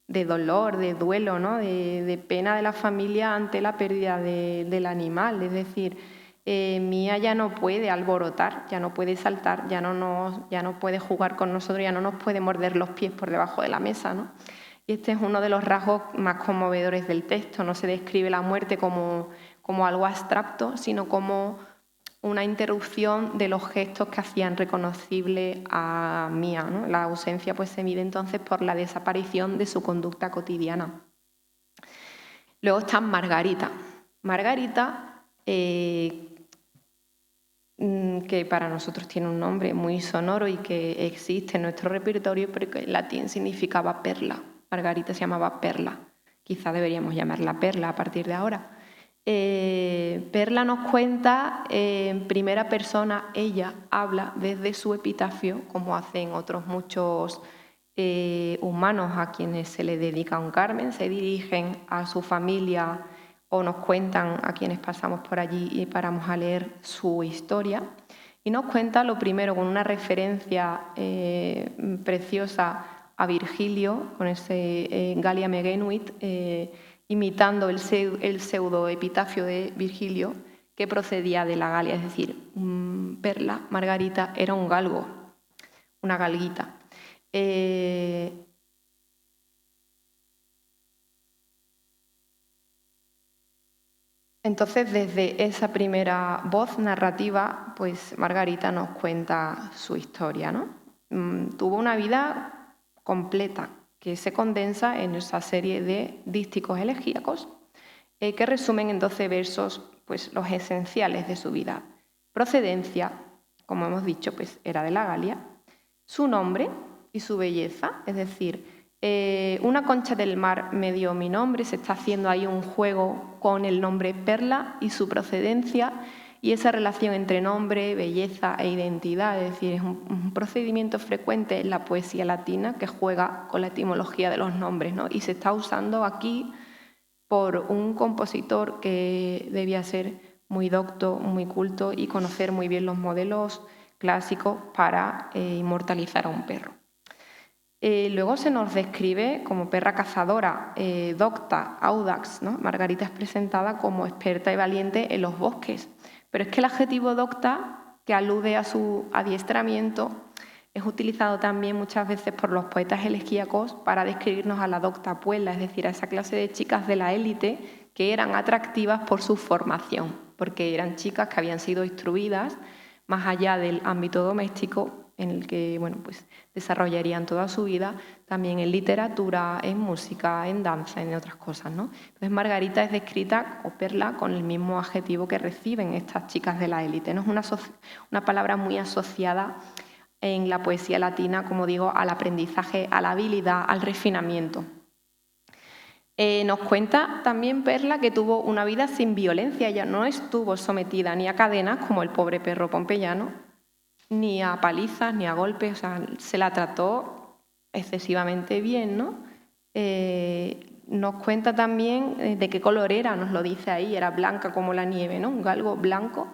dolor, de duelo, ¿no? De pena de la familia ante la pérdida del animal, es decir, Mía ya no puede alborotar, ya no puede saltar, ya no puede jugar con nosotros, ya no nos puede morder los pies por debajo de la mesa, ¿no? Y este es uno de los rasgos más conmovedores del texto. No se describe la muerte como algo abstracto, sino como una interrupción de los gestos que hacían reconocible a Mía, ¿no? La ausencia pues, se mide entonces por la desaparición de su conducta cotidiana. Luego está Margarita. Margarita, que para nosotros tiene un nombre muy sonoro y que existe en nuestro repertorio, pero que en latín significaba perla. Margarita se llamaba Perla. Quizá deberíamos llamarla Perla a partir de ahora. Perla nos cuenta en primera persona, ella habla desde su epitafio, como hacen otros muchos humanos a quienes se le dedica un Carmen, se dirigen a su familia o nos cuentan a quienes pasamos por allí y paramos a leer su historia. Y nos cuenta lo primero con una referencia preciosa a Virgilio, con ese Gallia me genuit, imitando el pseudo epitafio de Virgilio, que procedía de la Galia, es decir, Perla, Margarita, era un galgo, una galguita. Entonces, desde esa primera voz narrativa, pues Margarita nos cuenta su historia, ¿no? Tuvo una vida completa, que se condensa en esa serie de dísticos elegíacos que resumen en 12 versos pues, los esenciales de su vida. Procedencia, como hemos dicho, pues era de la Galia. Su nombre y su belleza, es decir, una concha del mar me dio mi nombre, se está haciendo ahí un juego con el nombre Perla y su procedencia y esa relación entre nombre, belleza e identidad, es decir, es un procedimiento frecuente en la poesía latina que juega con la etimología de los nombres, ¿no? Y se está usando aquí por un compositor que debía ser muy docto, muy culto y conocer muy bien los modelos clásicos para inmortalizar a un perro. Luego se nos describe como perra cazadora, docta, audax, ¿no? Margarita es presentada como experta y valiente en los bosques, pero es que el adjetivo docta, que alude a su adiestramiento, es utilizado también muchas veces por los poetas elegíacos para describirnos a la docta puella, es decir, a esa clase de chicas de la élite que eran atractivas por su formación, porque eran chicas que habían sido instruidas más allá del ámbito doméstico en el que bueno, pues, desarrollarían toda su vida, también en literatura, en música, en danza, en otras cosas, ¿no? Entonces Margarita es descrita, o Perla, con el mismo adjetivo que reciben estas chicas de la élite, ¿no? Es una palabra muy asociada en la poesía latina, como digo, al aprendizaje, a la habilidad, al refinamiento. Nos cuenta también Perla que tuvo una vida sin violencia, ella no estuvo sometida ni a cadenas, como el pobre perro pompeyano, ni a palizas, ni a golpes, o sea, se la trató excesivamente bien, ¿no? Nos cuenta también de qué color era, nos lo dice ahí, era blanca como la nieve, ¿no? Un galgo blanco.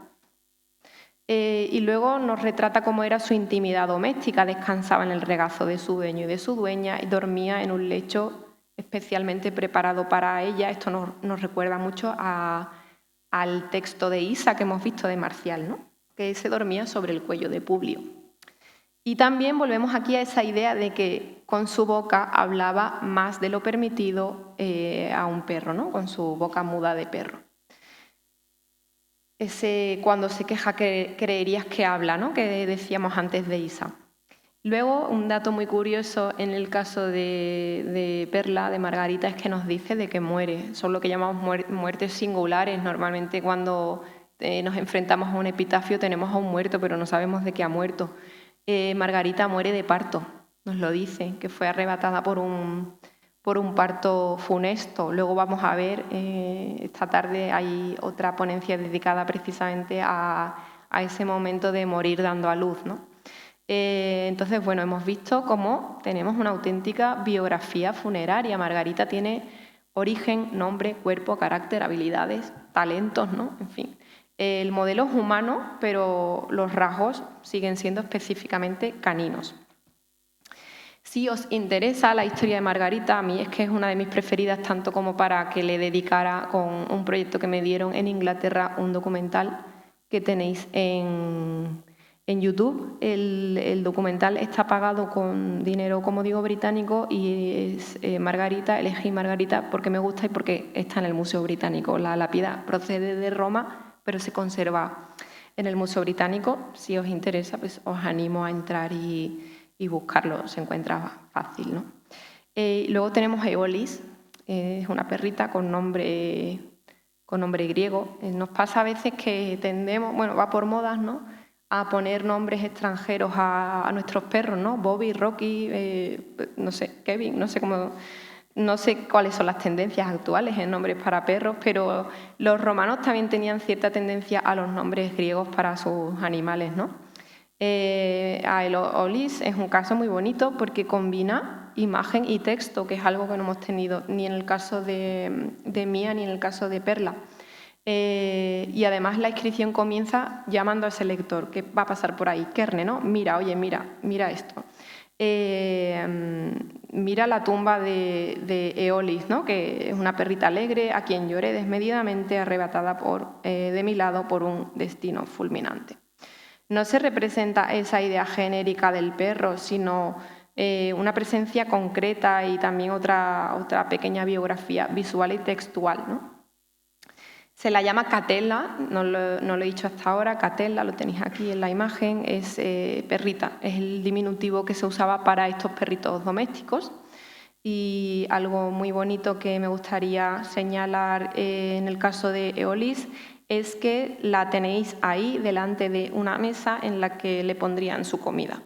Y luego nos retrata cómo era su intimidad doméstica, descansaba en el regazo de su dueño y de su dueña y dormía en un lecho especialmente preparado para ella. Esto nos recuerda mucho al texto de Isa que hemos visto de Marcial, ¿no? Que se dormía sobre el cuello de Publio. Y también volvemos aquí a esa idea de que con su boca hablaba más de lo permitido a un perro, ¿no? Con su boca muda de perro. Cuando se queja que creerías que habla, ¿no? Que decíamos antes de Isa. Luego, un dato muy curioso en el caso de Perla, de Margarita, es que nos dice de que muere. Son lo que llamamos muertes singulares. Normalmente cuando nos enfrentamos a un epitafio tenemos a un muerto, pero no sabemos de qué ha muerto. Margarita muere de parto, nos lo dice, que fue arrebatada por un parto funesto. Luego vamos a ver, esta tarde hay otra ponencia dedicada precisamente a ese momento de morir dando a luz, ¿no? Entonces, bueno, hemos visto cómo tenemos una auténtica biografía funeraria. Margarita tiene origen, nombre, cuerpo, carácter, habilidades, talentos, ¿no? En fin, el modelo es humano, pero los rasgos siguen siendo específicamente caninos. Si os interesa la historia de Margarita, a mí es que es una de mis preferidas, tanto como para que le dedicara con un proyecto que me dieron en Inglaterra, un documental que tenéis en YouTube. El documental está pagado con dinero, como digo, británico y es Margarita, elegí Margarita porque me gusta y porque está en el Museo Británico. La lápida procede de Roma, pero se conserva en el Museo Británico. Si os interesa, pues os animo a entrar y buscarlo, se encuentra fácil, ¿no? Luego tenemos Eolis, es una perrita con nombre griego. Nos pasa a veces que tendemos, bueno, va por modas, ¿no?, a poner nombres extranjeros a nuestros perros, ¿no? Bobby, Rocky, no sé, Kevin, no sé cuáles son las tendencias actuales en nombres para perros, pero los romanos también tenían cierta tendencia a los nombres griegos para sus animales, ¿no? Eolis es un caso muy bonito porque combina imagen y texto, que es algo que no hemos tenido ni en el caso de Mía ni en el caso de Perla. Y además la inscripción comienza llamando a ese lector que va a pasar por ahí. Kerne, ¿no? Mira, oye, mira esto. Mira la tumba de Eolis, ¿no?, que es una perrita alegre a quien lloré desmedidamente, arrebatada de mi lado por un destino fulminante. No se representa esa idea genérica del perro, sino una presencia concreta y también otra pequeña biografía visual y textual, ¿no? Se la llama Catella, no lo he dicho hasta ahora, Catella, lo tenéis aquí en la imagen, es perrita, es el diminutivo que se usaba para estos perritos domésticos Y algo muy bonito que me gustaría señalar en el caso de Eolis es que la tenéis ahí delante de una mesa en la que le pondrían su comida.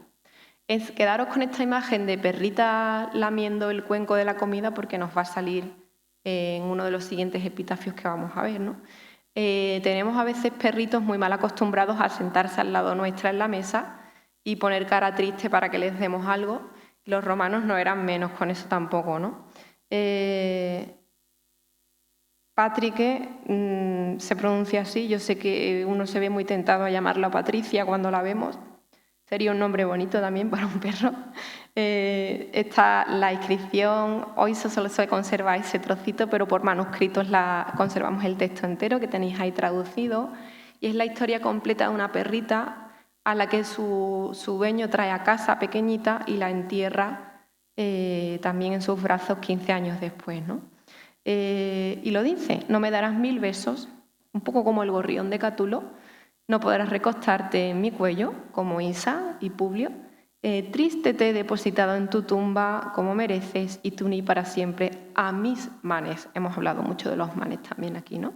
Quedaros con esta imagen de perrita lamiendo el cuenco de la comida porque nos va a salir en uno de los siguientes epitafios que vamos a ver, ¿no? Tenemos a veces perritos muy mal acostumbrados a sentarse al lado nuestra en la mesa y poner cara triste para que les demos algo. Los romanos no eran menos con eso tampoco, ¿no? Patrick se pronuncia así. Yo sé que uno se ve muy tentado a llamarla Patricia cuando la vemos. Sería un nombre bonito también para un perro. Está la inscripción. Hoy solo se conserva ese trocito, pero por manuscritos conservamos el texto entero que tenéis ahí traducido. Y es la historia completa de una perrita a la que su dueño trae a casa pequeñita y la entierra también en sus brazos 15 años después, ¿no? Y lo dice: no me darás 1000 besos, un poco como el gorrión de Catulo, no podrás recostarte en mi cuello, como Isa y Publio, triste te he depositado en tu tumba como mereces y tú ni para siempre a mis manes. Hemos hablado mucho de los manes también aquí, ¿no?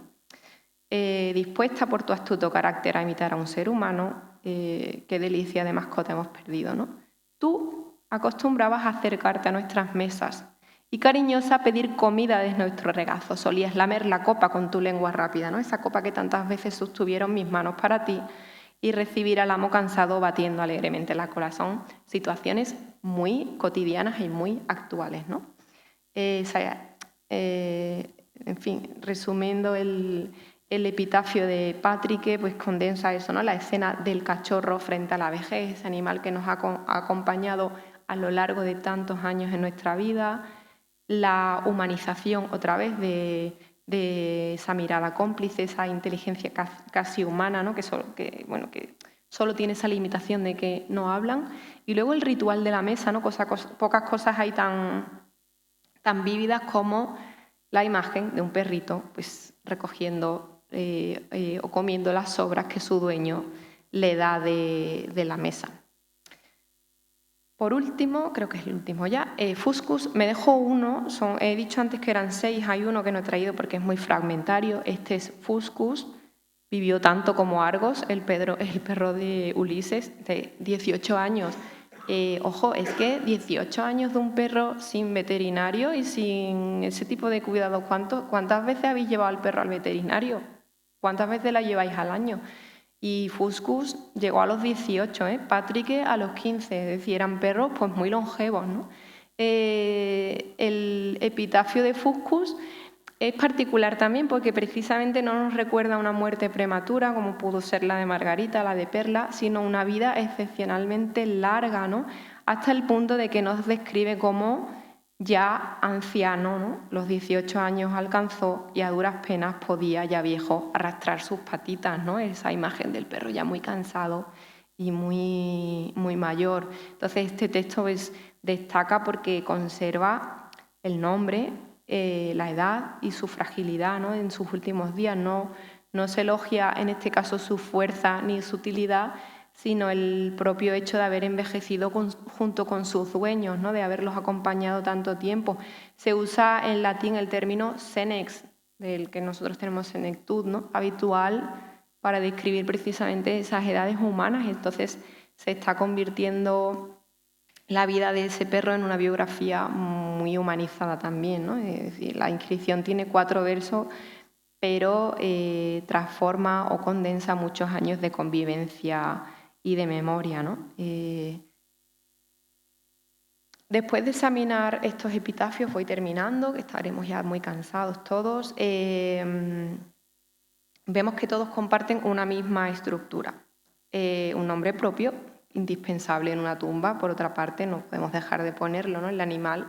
Dispuesta por tu astuto carácter a imitar a un ser humano, qué delicia de mascota hemos perdido, ¿no? Tú acostumbrabas a acercarte a nuestras mesas y cariñosa a pedir comida desde nuestro regazo. Solías lamer la copa con tu lengua rápida, ¿no? Esa copa que tantas veces sostuvieron mis manos para ti, y recibir al amo cansado batiendo alegremente la cola. Son situaciones muy cotidianas y muy actuales, ¿no? En fin, resumiendo el epitafio de Patrick, pues condensa eso, ¿no? La escena del cachorro frente a la vejez, ese animal que nos ha acompañado a lo largo de tantos años en nuestra vida, la humanización otra vez de esa mirada cómplice, esa inteligencia casi humana, ¿no? que solo tiene esa limitación de que no hablan, y luego el ritual de la mesa, ¿no? Pocas cosas hay tan vívidas como la imagen de un perrito pues recogiendo o comiendo las sobras que su dueño le da de la mesa. Por último, creo que es el último ya, Fuscus, me dejo uno, he dicho antes que eran 6, hay uno que no he traído porque es muy fragmentario. Este es Fuscus, vivió tanto como Argos, el perro de Ulises, de 18 años. Ojo, es que 18 años de un perro sin veterinario y sin ese tipo de cuidados. ¿Cuántas veces habéis llevado al perro al veterinario? ¿Cuántas veces la lleváis al año? Y Fuscus llegó a los 18, Patrick a los 15, es decir, eran perros pues muy longevos, ¿no? El epitafio de Fuscus es particular también porque precisamente no nos recuerda una muerte prematura como pudo ser la de Margarita, la de Perla, sino una vida excepcionalmente larga, ¿no? Hasta el punto de que nos describe como ya anciano, ¿no? Los 18 años alcanzó y a duras penas podía, ya viejo, arrastrar sus patitas, ¿no? Esa imagen del perro ya muy cansado y muy, muy mayor. Entonces este texto destaca porque conserva el nombre, la edad y su fragilidad, ¿no? En sus últimos días. No se elogia en este caso su fuerza ni su utilidad, sino el propio hecho de haber envejecido junto con sus dueños, ¿no? De haberlos acompañado tanto tiempo. Se usa en latín el término senex, del que nosotros tenemos senectud, ¿no? Habitual para describir precisamente esas edades humanas. Entonces se está convirtiendo la vida de ese perro en una biografía muy humanizada también, ¿no? Es decir, la inscripción tiene 4 versos, pero transforma o condensa muchos años de convivencia y de memoria, ¿no? Después de examinar estos epitafios, voy terminando, que estaremos ya muy cansados todos. Vemos que todos comparten una misma estructura. Un nombre propio, indispensable en una tumba. Por otra parte, no podemos dejar de ponerlo, ¿no? El animal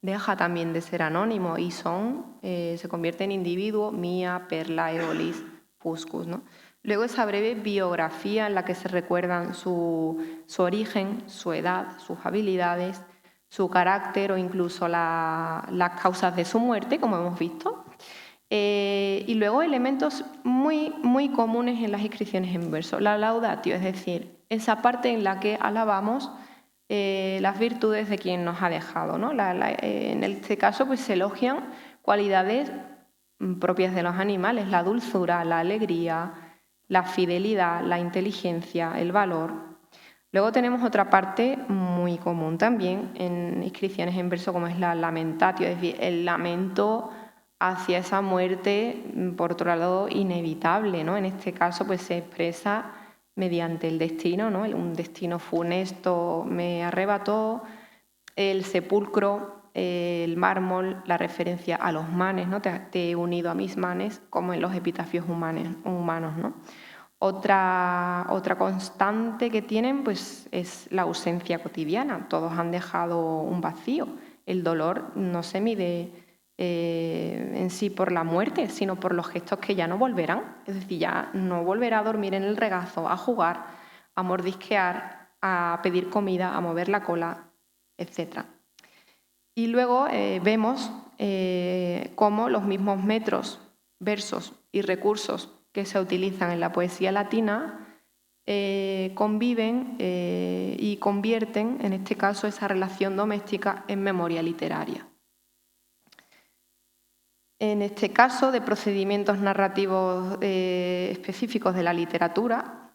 deja también de ser anónimo y se convierte en individuo: Mía, Perla, Eolis, Fuscus, ¿no? Luego esa breve biografía en la que se recuerdan su origen, su edad, sus habilidades, su carácter o incluso las causas de su muerte, como hemos visto. Y luego elementos muy, muy comunes en las inscripciones en verso. La laudatio, es decir, esa parte en la que alabamos las virtudes de quien nos ha dejado, ¿no? En este caso pues se elogian cualidades propias de los animales, la dulzura, la alegría, la fidelidad, la inteligencia, el valor. Luego tenemos otra parte muy común también en inscripciones en verso, como es la lamentatio, es decir, el lamento hacia esa muerte, por otro lado, inevitable, ¿no? En este caso pues se expresa mediante el destino, ¿no? Un destino funesto me arrebató, el sepulcro, el mármol, la referencia a los manes, ¿no? Te he unido a mis manes, como en los epitafios humanos, ¿no? Otra constante que tienen pues, es la ausencia cotidiana. Todos han dejado un vacío. El dolor no se mide en sí por la muerte, sino por los gestos que ya no volverán. Es decir, ya no volverá a dormir en el regazo, a jugar, a mordisquear, a pedir comida, a mover la cola, etc. Y luego vemos cómo los mismos metros, versos y recursos que se utilizan en la poesía latina conviven y convierten, en este caso, esa relación doméstica en memoria literaria. En este caso, de procedimientos narrativos específicos de la literatura,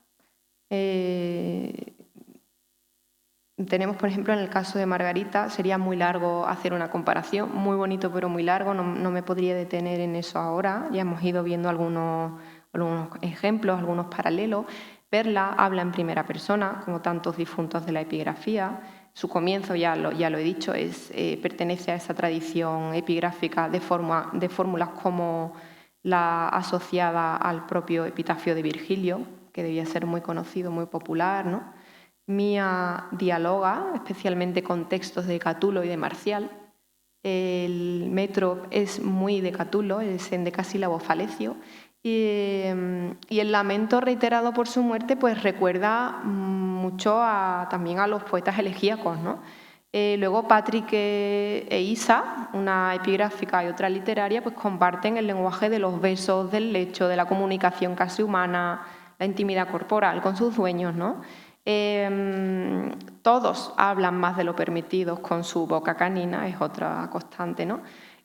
tenemos, por ejemplo, en el caso de Margarita, sería muy largo hacer una comparación, muy bonito pero muy largo, no me podría detener en eso ahora, ya hemos ido viendo algunos ejemplos, algunos paralelos. Perla habla en primera persona, como tantos difuntos de la epigrafía. Su comienzo, ya lo he dicho, pertenece a esa tradición epigráfica de fórmulas como la asociada al propio epitafio de Virgilio, que debía ser muy conocido, muy popular, ¿no? Mía dialoga, especialmente con textos de Catulo y de Marcial. El metro es muy de Catulo, es en decasílabo falecio. Y el lamento reiterado por su muerte pues recuerda mucho también a los poetas elegíacos, ¿no? Luego Patrick e Isa, una epigráfica y otra literaria, pues comparten el lenguaje de los besos, del lecho, de la comunicación casi humana, la intimidad corporal con sus dueños, ¿no? Todos hablan más de lo permitido con su boca canina, es otra constante, ¿no?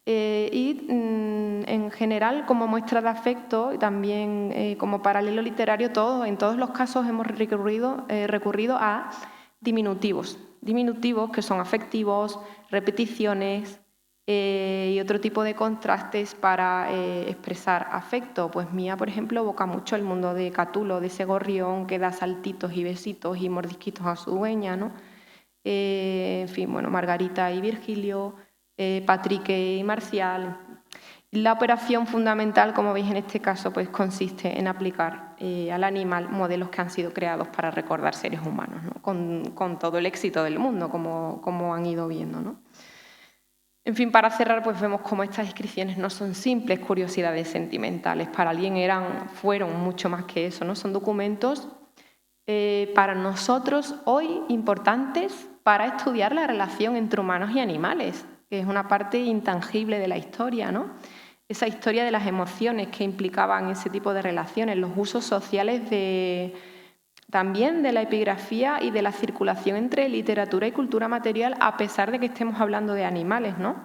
En general, como muestra de afecto y también como paralelo literario, en todos los casos hemos recurrido a diminutivos que son afectivos, repeticiones y otro tipo de contrastes para expresar afecto. Pues Mía, por ejemplo, evoca mucho el mundo de Catulo, de ese gorrión que da saltitos y besitos y mordisquitos a su dueña, ¿no? En fin, bueno, Margarita y Virgilio, Patrick y Marcial. La operación fundamental, como veis en este caso, pues consiste en aplicar al animal modelos que han sido creados para recordar seres humanos, ¿no? Con todo el éxito del mundo, como han ido viendo, ¿no? En fin, para cerrar, pues vemos cómo estas inscripciones no son simples curiosidades sentimentales. Para alguien fueron mucho más que eso, ¿no? Son documentos para nosotros hoy importantes para estudiar la relación entre humanos y animales, que es una parte intangible de la historia, ¿no? Esa historia de las emociones que implicaban ese tipo de relaciones, los usos sociales también de la epigrafía y de la circulación entre literatura y cultura material, a pesar de que estemos hablando de animales, ¿no?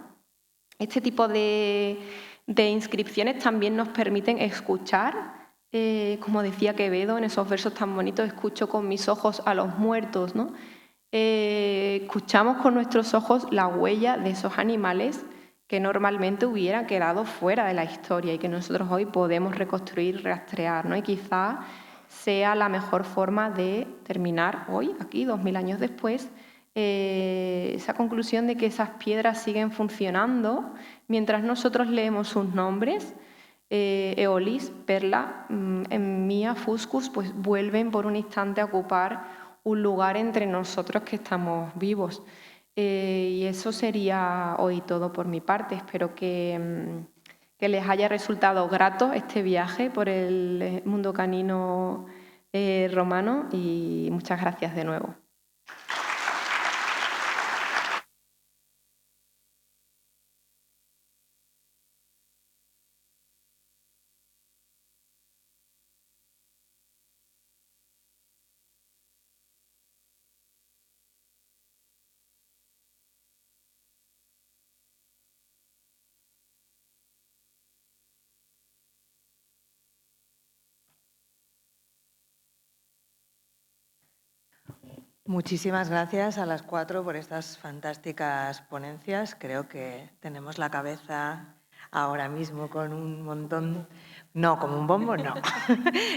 Este tipo de inscripciones también nos permiten escuchar, como decía Quevedo en esos versos tan bonitos, escucho con mis ojos a los muertos, ¿no? Escuchamos con nuestros ojos la huella de esos animales que normalmente hubieran quedado fuera de la historia y que nosotros hoy podemos reconstruir, rastrear, ¿no? Y quizá sea la mejor forma de terminar hoy, aquí, 2000 años después, esa conclusión de que esas piedras siguen funcionando mientras nosotros leemos sus nombres. Eolis, Perla, Mía, Fuscus, pues vuelven por un instante a ocupar un lugar entre nosotros que estamos vivos. Y eso sería hoy todo por mi parte. Espero que les haya resultado grato este viaje por el mundo canino romano y muchas gracias de nuevo. Muchísimas gracias a las 4 por estas fantásticas ponencias. Creo que tenemos la cabeza ahora mismo con un montón, no, como un bombo, no.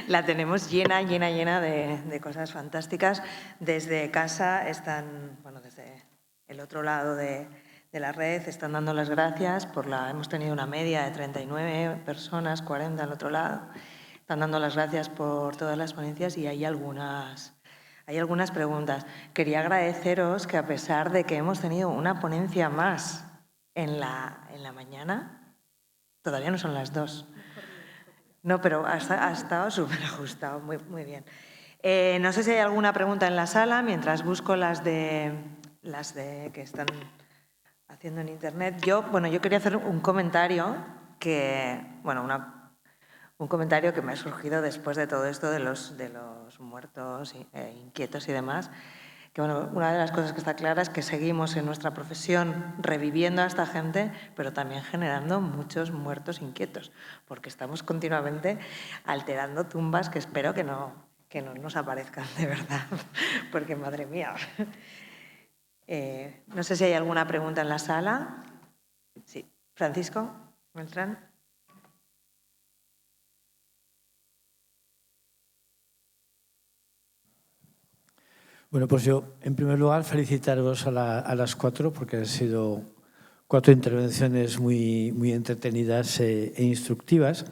La tenemos llena de cosas fantásticas. Desde casa están, bueno, desde el otro lado de la red están dando las gracias hemos tenido una media de 39 personas, 40 al otro lado. Están dando las gracias por todas las ponencias y hay algunas preguntas. Quería agradeceros que a pesar de que hemos tenido una ponencia más en la mañana, todavía no son las 2. No, pero ha estado súper ajustado, muy bien. No sé si hay alguna pregunta en la sala, mientras busco las de que están haciendo en internet. Yo quería hacer un comentario un comentario que me ha surgido después de todo esto de los muertos inquietos y demás. Que una de las cosas que está clara es que seguimos en nuestra profesión reviviendo a esta gente, pero también generando muchos muertos inquietos, porque estamos continuamente alterando tumbas que espero que no nos aparezcan de verdad, porque madre mía. No sé si hay alguna pregunta en la sala. Sí. Francisco Beltrán. Bueno, pues yo, en primer lugar, felicitaros a las 4 porque han sido 4 intervenciones muy entretenidas e instructivas.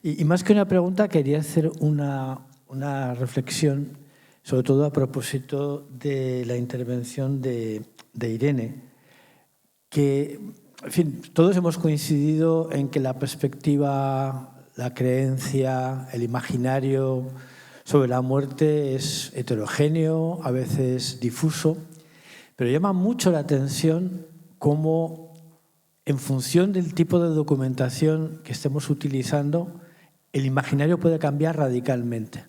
Y más que una pregunta, quería hacer una reflexión, sobre todo a propósito de la intervención de Irene, que, en fin, todos hemos coincidido en que la perspectiva, la creencia, el imaginario sobre la muerte es heterogéneo, a veces difuso, pero llama mucho la atención cómo, en función del tipo de documentación que estemos utilizando, el imaginario puede cambiar radicalmente.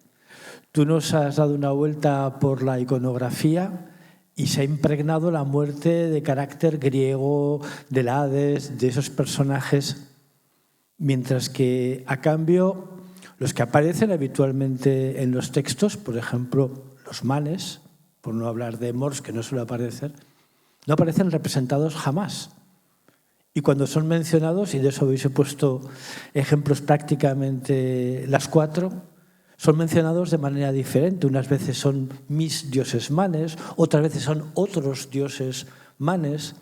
Tú nos has dado una vuelta por la iconografía y se ha impregnado la muerte de carácter griego, del Hades, de esos personajes, mientras que, a cambio, los que aparecen habitualmente en los textos, por ejemplo, los manes, por no hablar de Mors, que no suele aparecer, no aparecen representados jamás. Y cuando son mencionados, y de eso habéis puesto ejemplos prácticamente las 4, son mencionados de manera diferente. Unas veces son mis dioses manes, otras veces son otros dioses manes,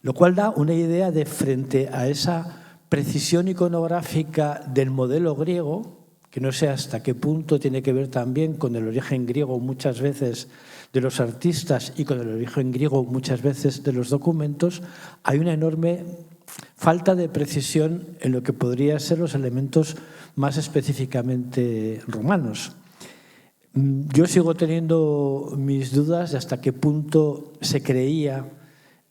lo cual da una idea de, frente a esa precisión iconográfica del modelo griego, que no sé hasta qué punto tiene que ver también con el origen griego muchas veces de los artistas y con el origen griego muchas veces de los documentos, hay una enorme falta de precisión en lo que podrían ser los elementos más específicamente romanos. Yo sigo teniendo mis dudas de hasta qué punto se creía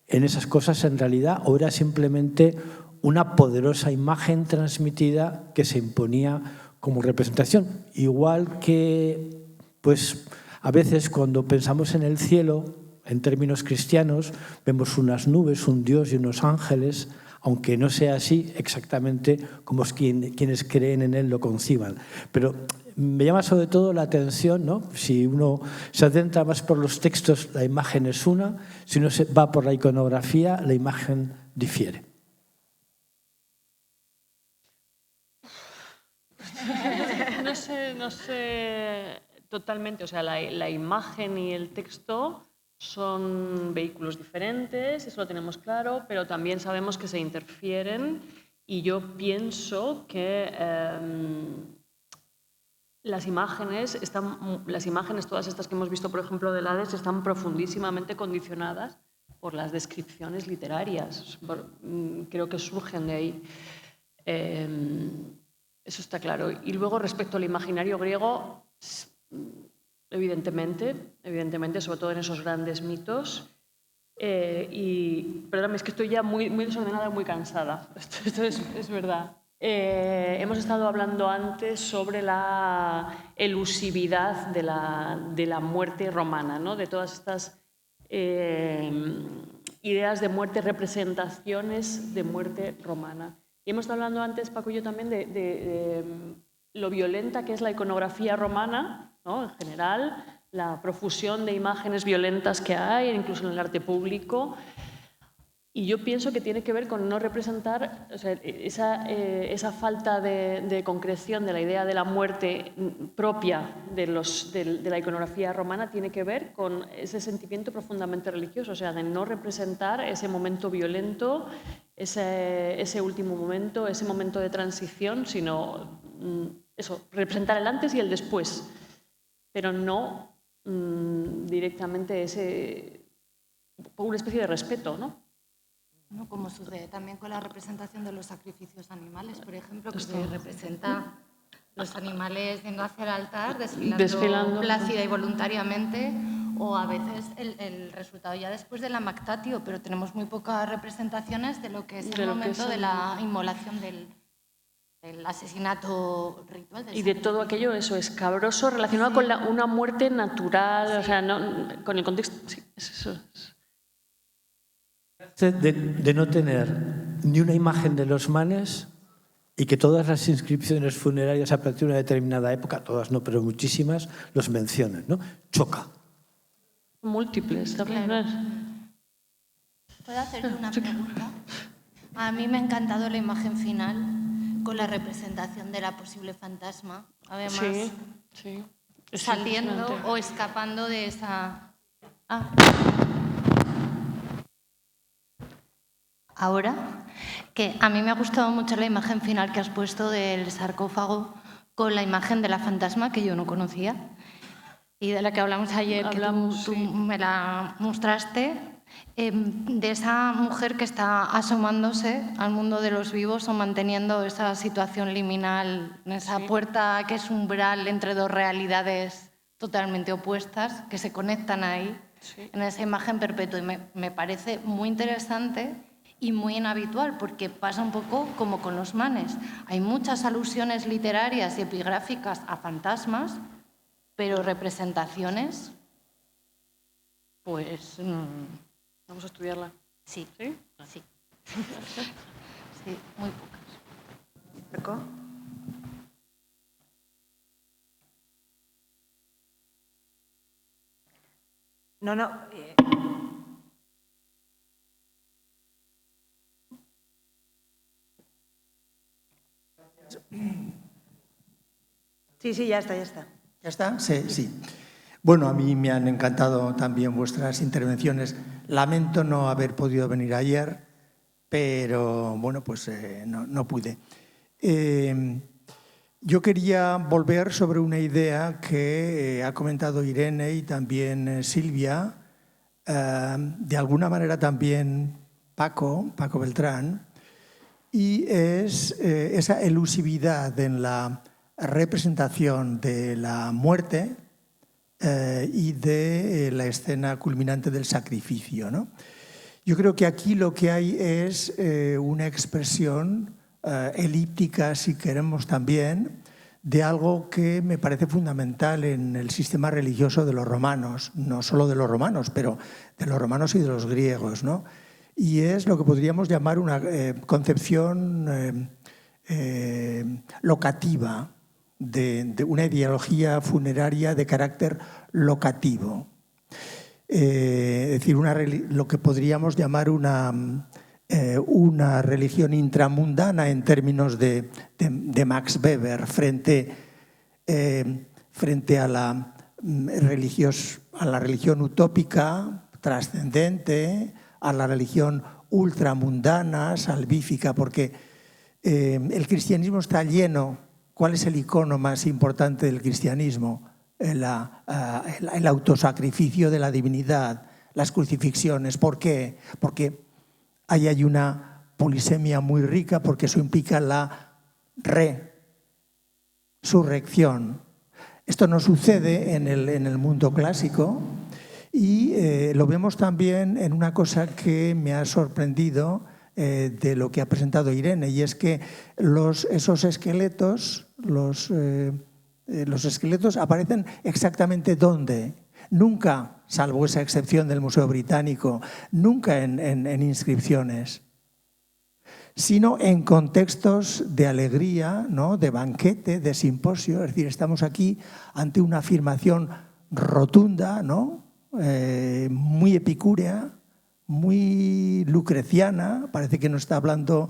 en esas cosas en realidad o era simplemente una poderosa imagen transmitida que se imponía como representación. Igual que, pues, a veces cuando pensamos en el cielo, en términos cristianos, vemos unas nubes, un Dios y unos ángeles, aunque no sea así exactamente como quienes creen en él lo conciban. Pero me llama sobre todo la atención, ¿no? Si uno se adentra más por los textos, la imagen es una, si uno se va por la iconografía, la imagen difiere. No sé totalmente, o sea, la imagen y el texto son vehículos diferentes, eso lo tenemos claro, pero también sabemos que se interfieren y yo pienso que las imágenes, todas estas que hemos visto, por ejemplo, del Hades, están profundísimamente condicionadas por las descripciones literarias. Creo que surgen de ahí. Eso está claro. Y luego, respecto al imaginario griego, evidentemente, sobre todo en esos grandes mitos. Perdóname, es que estoy ya muy desordenada, muy cansada. Esto es verdad. Hemos estado hablando antes sobre la elusividad de la muerte romana, ¿no? De todas estas ideas de muerte, representaciones de muerte romana. Y hemos estado hablando antes, Paco y yo también, de lo violenta que es la iconografía romana, ¿no? En general, la profusión de imágenes violentas que hay, incluso en el arte público. Y yo pienso que tiene que ver con no representar, o sea, esa falta de concreción de la idea de la muerte propia de la iconografía romana tiene que ver con ese sentimiento profundamente religioso, o sea, de no representar ese momento violento, ese último momento, ese momento de transición, sino eso, representar el antes y el después, pero no directamente una especie de respeto, ¿no? ¿no? Como sucede también con la representación de los sacrificios animales, por ejemplo, que se representa los animales yendo hacia el altar, desfilando plácida y voluntariamente, o a veces el resultado ya después de la Mactatio, pero tenemos muy pocas representaciones de lo que es el momento de la inmolación del asesinato ritual. Y de todo aquello, eso, escabroso, relacionado con una muerte natural, o sea, no, con el contexto... Sí, eso es. De no tener ni una imagen de los manes y que todas las inscripciones funerarias a partir de una determinada época, todas no, pero muchísimas, los mencionen, ¿no? Choca. Múltiples también, ¿no? ¿Puedo hacerte una pregunta? A mí me ha encantado la imagen final con la representación de la posible fantasma, además sí. saliendo o escapando de esa... Ahora, que a mí me ha gustado mucho la imagen final que has puesto del sarcófago con la imagen de la fantasma que yo no conocía y de la que hablamos ayer, que tú me la mostraste, de esa mujer que está asomándose al mundo de los vivos o manteniendo esa situación liminal, en esa puerta que es umbral entre dos realidades totalmente opuestas que se conectan ahí, en esa imagen perpetua. Y me parece muy interesante y muy inhabitual, porque pasa un poco como con los manes. Hay muchas alusiones literarias y epigráficas a fantasmas, pero representaciones, pues... Vamos a estudiarla. Sí, sí. Sí, muy pocas. No. Sí, ya está. ¿Ya está? Sí. Bueno, a mí me han encantado también vuestras intervenciones. Lamento no haber podido venir ayer, pero bueno, pues no pude. Yo quería volver sobre una idea que ha comentado Irene y también Silvia, de alguna manera también Paco Beltrán, y es esa elusividad en la representación de la muerte y de la escena culminante del sacrificio, ¿no? Yo creo que aquí lo que hay es una expresión elíptica, si queremos también, de algo que me parece fundamental en el sistema religioso de los romanos, no solo de los romanos, pero de los romanos y de los griegos, ¿no? Y es lo que podríamos llamar una concepción locativa, de una ideología funeraria de carácter locativo. Es decir, lo que podríamos llamar una religión intramundana en términos de Max Weber frente a la religión utópica, trascendente, a la religión ultramundana, salvífica, porque el cristianismo está lleno. ¿Cuál es el icono más importante del cristianismo? El autosacrificio de la divinidad, las crucifixiones. ¿Por qué? Porque ahí hay una polisemia muy rica, porque eso implica la resurrección. Esto no sucede en el mundo clásico y lo vemos también en una cosa que me ha sorprendido de lo que ha presentado Irene, y es que esos esqueletos, los esqueletos aparecen exactamente ¿dónde? Nunca, salvo esa excepción del Museo Británico, nunca en inscripciones, sino en contextos de alegría, ¿no? De banquete, de simposio. Es decir, estamos aquí ante una afirmación rotunda, ¿no? Muy epicúrea, muy lucreciana. Parece que nos está hablando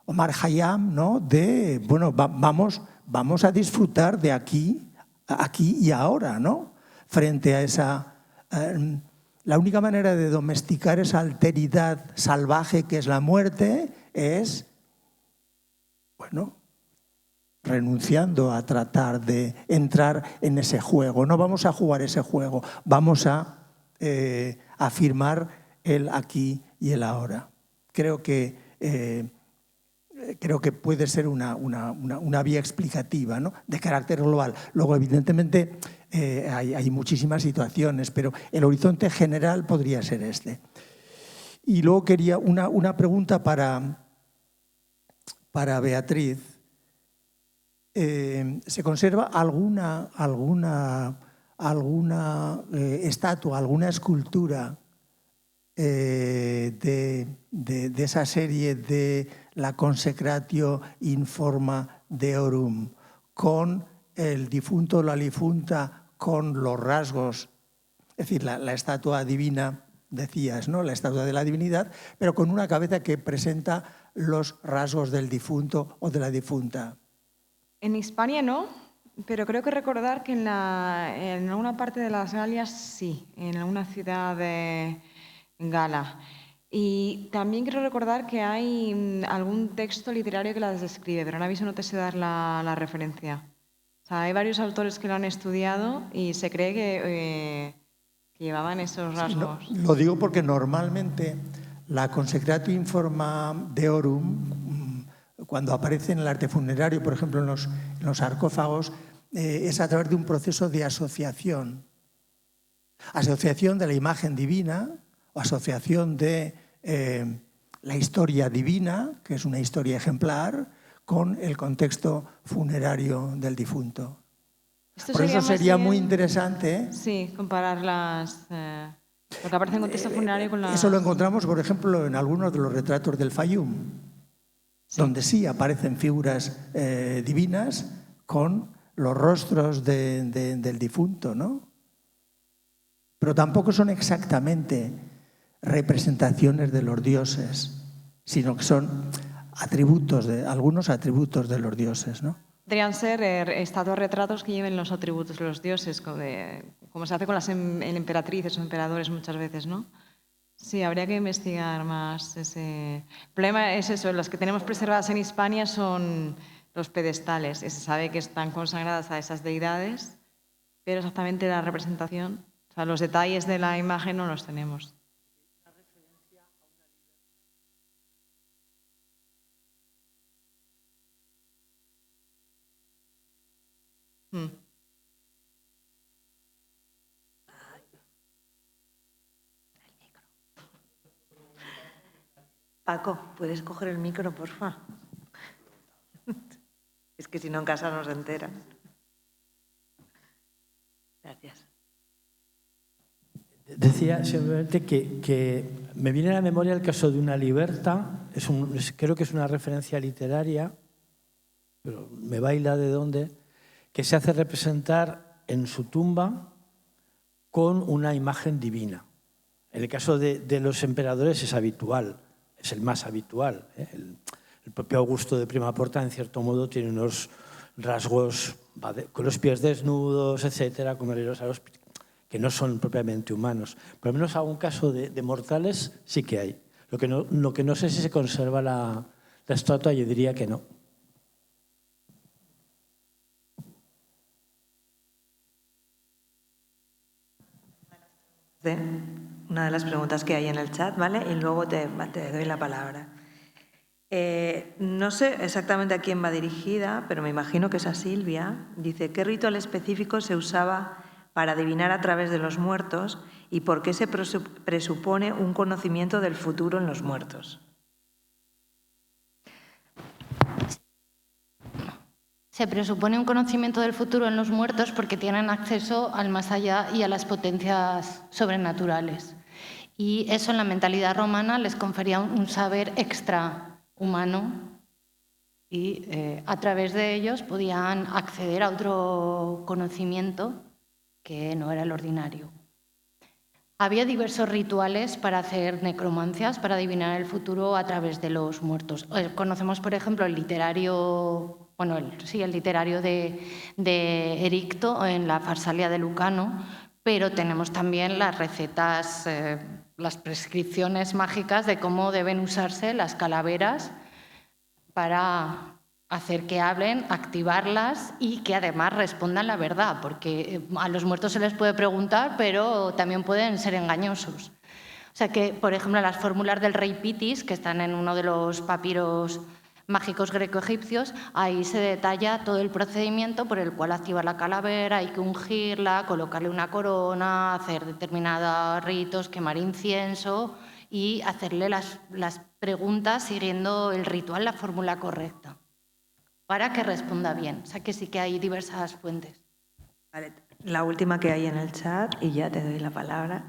Omar Khayyam, ¿no? De, bueno, vamos a disfrutar de aquí y ahora, ¿no? Frente a esa... la única manera de domesticar esa alteridad salvaje que es la muerte es, bueno, renunciando a tratar de entrar en ese juego. No vamos a jugar ese juego, vamos a afirmar el aquí y el ahora. Creo que puede ser una vía explicativa, ¿no? De carácter global. Luego, evidentemente, hay muchísimas situaciones, pero el horizonte general podría ser este. Y luego quería una pregunta para Beatriz. ¿Se conserva alguna estatua, alguna escultura de esa serie de la Consecratio in forma deorum, con el difunto o la difunta con los rasgos, es decir, la estatua divina, decías, ¿no? La estatua de la divinidad, pero con una cabeza que presenta los rasgos del difunto o de la difunta? En Hispania no, pero creo que recordar que en alguna parte de las Galias sí, en alguna ciudad de Gala. Y también quiero recordar que hay algún texto literario que las describe, pero ahora mismo no te sé dar la referencia. O sea, hay varios autores que lo han estudiado y se cree que llevaban esos rasgos. Sí, lo digo porque normalmente la Consecratio in forma deorum, cuando aparece en el arte funerario, por ejemplo en los sarcófagos, es a través de un proceso de asociación. Asociación de la imagen divina, o asociación de la historia divina, que es una historia ejemplar, con el contexto funerario del difunto. Por eso sería muy interesante. Sí, comparar lo que aparece en contexto funerario con la... Eso lo encontramos, por ejemplo, en algunos de los retratos del Fayum, sí, donde sí aparecen figuras divinas con los rostros del difunto, ¿no? Pero tampoco son exactamente representaciones de los dioses, sino que son algunos atributos de los dioses, ¿no? Podrían ser estatuas retratos que lleven los atributos de los dioses, como se hace con las emperatrices o emperadores muchas veces, ¿no? Sí, habría que investigar más ese... El problema es eso, las que tenemos preservadas en Hispania son los pedestales, y se sabe que están consagradas a esas deidades, pero exactamente la representación, o sea, los detalles de la imagen no los tenemos. Paco, ¿puedes coger el micro, porfa? Es que si no en casa no se enteran. Gracias. Decía simplemente que me viene a la memoria el caso de una liberta, creo que es una referencia literaria, pero me baila de dónde, que se hace representar en su tumba con una imagen divina. En el caso de los emperadores es habitual, es el más habitual. El propio Augusto de Prima Porta, en cierto modo, tiene unos rasgos con los pies desnudos, etcétera, con los que no son propiamente humanos. Por lo menos algún caso de mortales sí que hay. Lo que no sé si se conserva la estatua, yo diría que no. Una de las preguntas que hay en el chat, ¿vale? Y luego te doy la palabra. No sé exactamente a quién va dirigida, pero me imagino que es a Silvia. Dice, ¿qué ritual específico se usaba para adivinar a través de los muertos y por qué se presupone un conocimiento del futuro en los muertos? Se presupone un conocimiento del futuro en los muertos porque tienen acceso al más allá y a las potencias sobrenaturales. Y eso en la mentalidad romana les confería un saber extrahumano y a través de ellos podían acceder a otro conocimiento que no era el ordinario. Había diversos rituales para hacer necromancias, para adivinar el futuro a través de los muertos. Conocemos, por ejemplo, el literario de Ericto en la Farsalia de Lucano, pero tenemos también las recetas, las prescripciones mágicas de cómo deben usarse las calaveras para hacer que hablen, activarlas y que además respondan la verdad, porque a los muertos se les puede preguntar, pero también pueden ser engañosos. O sea que, por ejemplo, las fórmulas del rey Pitis, que están en uno de los papiros mágicos greco-egipcios, ahí se detalla todo el procedimiento por el cual activar la calavera, hay que ungirla, colocarle una corona, hacer determinados ritos, quemar incienso y hacerle las preguntas siguiendo el ritual, la fórmula correcta, para que responda bien. O sea que sí que hay diversas fuentes. Vale, la última que hay en el chat, y ya te doy la palabra,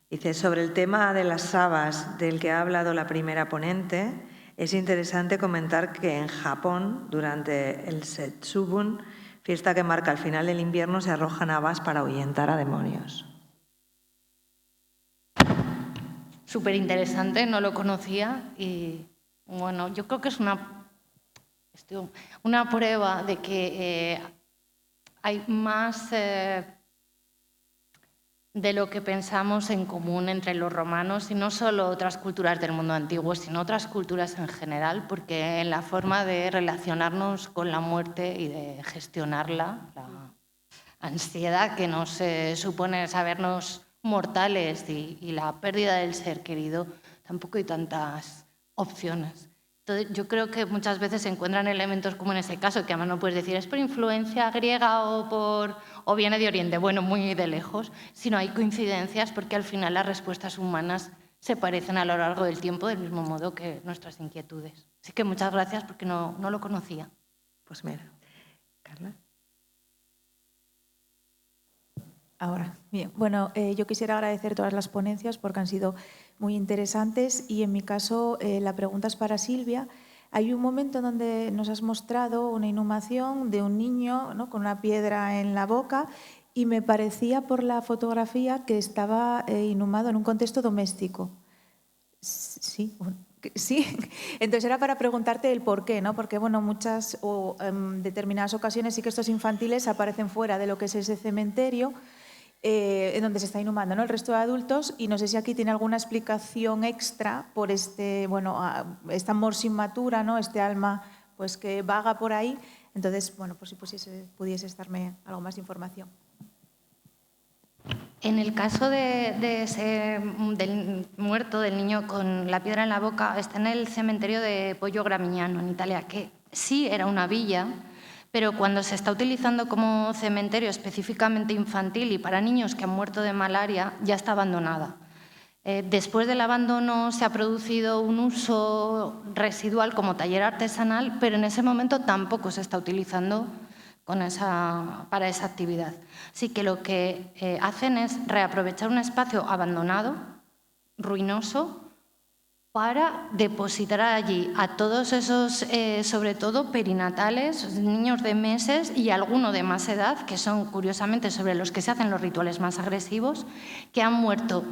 dice, sobre el tema de las sabas del que ha hablado la primera ponente, es interesante comentar que en Japón, durante el Setsubun, fiesta que marca el final del invierno, se arrojan habas para ahuyentar a demonios. Súper interesante, no lo conocía y bueno, yo creo que es una prueba de que hay más de lo que pensamos en común entre los romanos y no solo otras culturas del mundo antiguo, sino otras culturas en general, porque en la forma de relacionarnos con la muerte y de gestionarla, la ansiedad que nos supone sabernos mortales y la pérdida del ser querido, tampoco hay tantas opciones. Entonces, yo creo que muchas veces se encuentran elementos como en ese caso, que además no puedes decir es por influencia griega o viene de Oriente, bueno, muy de lejos, sino hay coincidencias porque al final las respuestas humanas se parecen a lo largo del tiempo del mismo modo que nuestras inquietudes. Así que muchas gracias porque no lo conocía. Pues mira, Carla. Ahora, bien. Bueno, yo quisiera agradecer todas las ponencias porque han sido muy interesantes y en mi caso la pregunta es para Silvia. Hay un momento donde nos has mostrado una inhumación de un niño, ¿no?, con una piedra en la boca y me parecía por la fotografía que estaba inhumado en un contexto doméstico. Sí, bueno. Sí, entonces era para preguntarte el por qué, ¿no? Porque bueno, muchas o en determinadas ocasiones sí que estos infantiles aparecen fuera de lo que es ese cementerio en donde se está inhumando, ¿no?, el resto de adultos, y no sé si aquí tiene alguna explicación extra por esta mors inmatura, ¿no?, este alma pues que vaga por ahí. Entonces, bueno, por si pudiese darme algo más de información. En el caso del muerto, del niño con la piedra en la boca, está en el cementerio de Poggio Gramignano, en Italia, que sí era una villa, pero cuando se está utilizando como cementerio específicamente infantil y para niños que han muerto de malaria, ya está abandonada. Después del abandono se ha producido un uso residual como taller artesanal, pero en ese momento tampoco se está utilizando para esa actividad. Así que lo que hacen es reaprovechar un espacio abandonado, ruinoso, para depositar allí a todos esos, sobre todo perinatales, niños de meses y alguno de más edad, que son curiosamente sobre los que se hacen los rituales más agresivos, que han muerto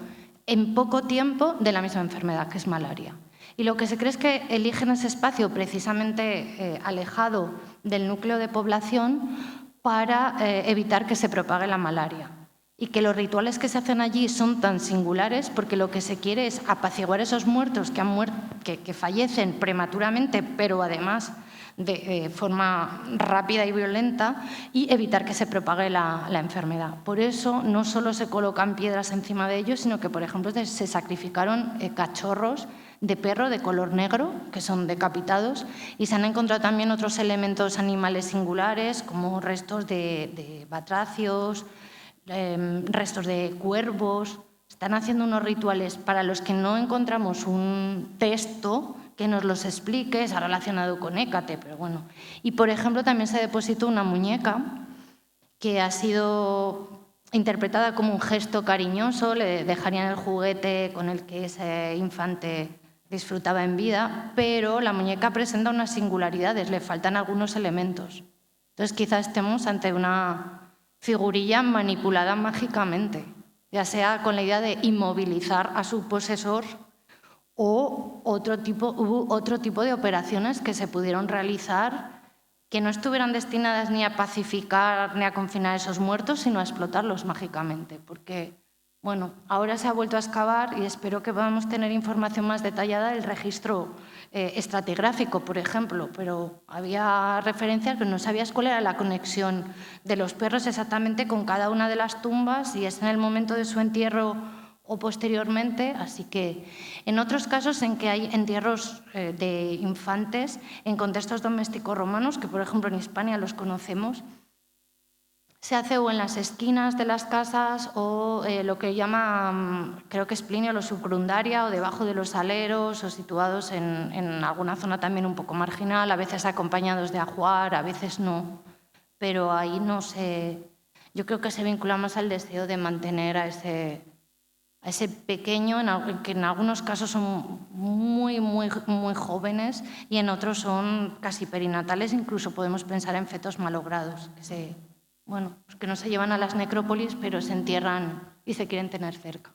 en poco tiempo de la misma enfermedad, que es malaria. Y lo que se cree es que eligen ese espacio precisamente alejado del núcleo de población para evitar que se propague la malaria. Y que los rituales que se hacen allí son tan singulares porque lo que se quiere es apaciguar esos muertos que fallecen prematuramente, pero además de forma rápida y violenta, y evitar que se propague la enfermedad. Por eso no solo se colocan piedras encima de ellos, sino que, por ejemplo, se sacrificaron cachorros de perro de color negro, que son decapitados, y se han encontrado también otros elementos animales singulares, como restos de batracios, restos de cuervos. Están haciendo unos rituales para los que no encontramos un texto que nos los explique, está relacionado con Hécate, pero bueno. Y, por ejemplo, también se depositó una muñeca que ha sido interpretada como un gesto cariñoso, le dejarían el juguete con el que ese infante disfrutaba en vida, pero la muñeca presenta unas singularidades, le faltan algunos elementos. Entonces quizás estemos ante una figurilla manipulada mágicamente, ya sea con la idea de inmovilizar a su posesor o otro tipo de operaciones que se pudieron realizar que no estuvieran destinadas ni a pacificar ni a confinar a esos muertos, sino a explotarlos mágicamente. Porque, bueno, ahora se ha vuelto a excavar y espero que podamos tener información más detallada del registro estratigráfico, por ejemplo, pero había referencias que no sabías cuál era la conexión de los perros exactamente con cada una de las tumbas, si es en el momento de su entierro o posteriormente, así que en otros casos en que hay entierros de infantes en contextos domésticos romanos, que por ejemplo en Hispania los conocemos, se hace o en las esquinas de las casas o lo que llama, creo que es Plinio, lo subgrundaria, o debajo de los aleros o situados en alguna zona también un poco marginal, a veces acompañados de ajuar, a veces no, pero ahí no sé, yo creo que se vincula más al deseo de mantener a ese pequeño, que en algunos casos son muy jóvenes y en otros son casi perinatales, incluso podemos pensar en fetos malogrados, que no se llevan a las necrópolis, pero se entierran y se quieren tener cerca.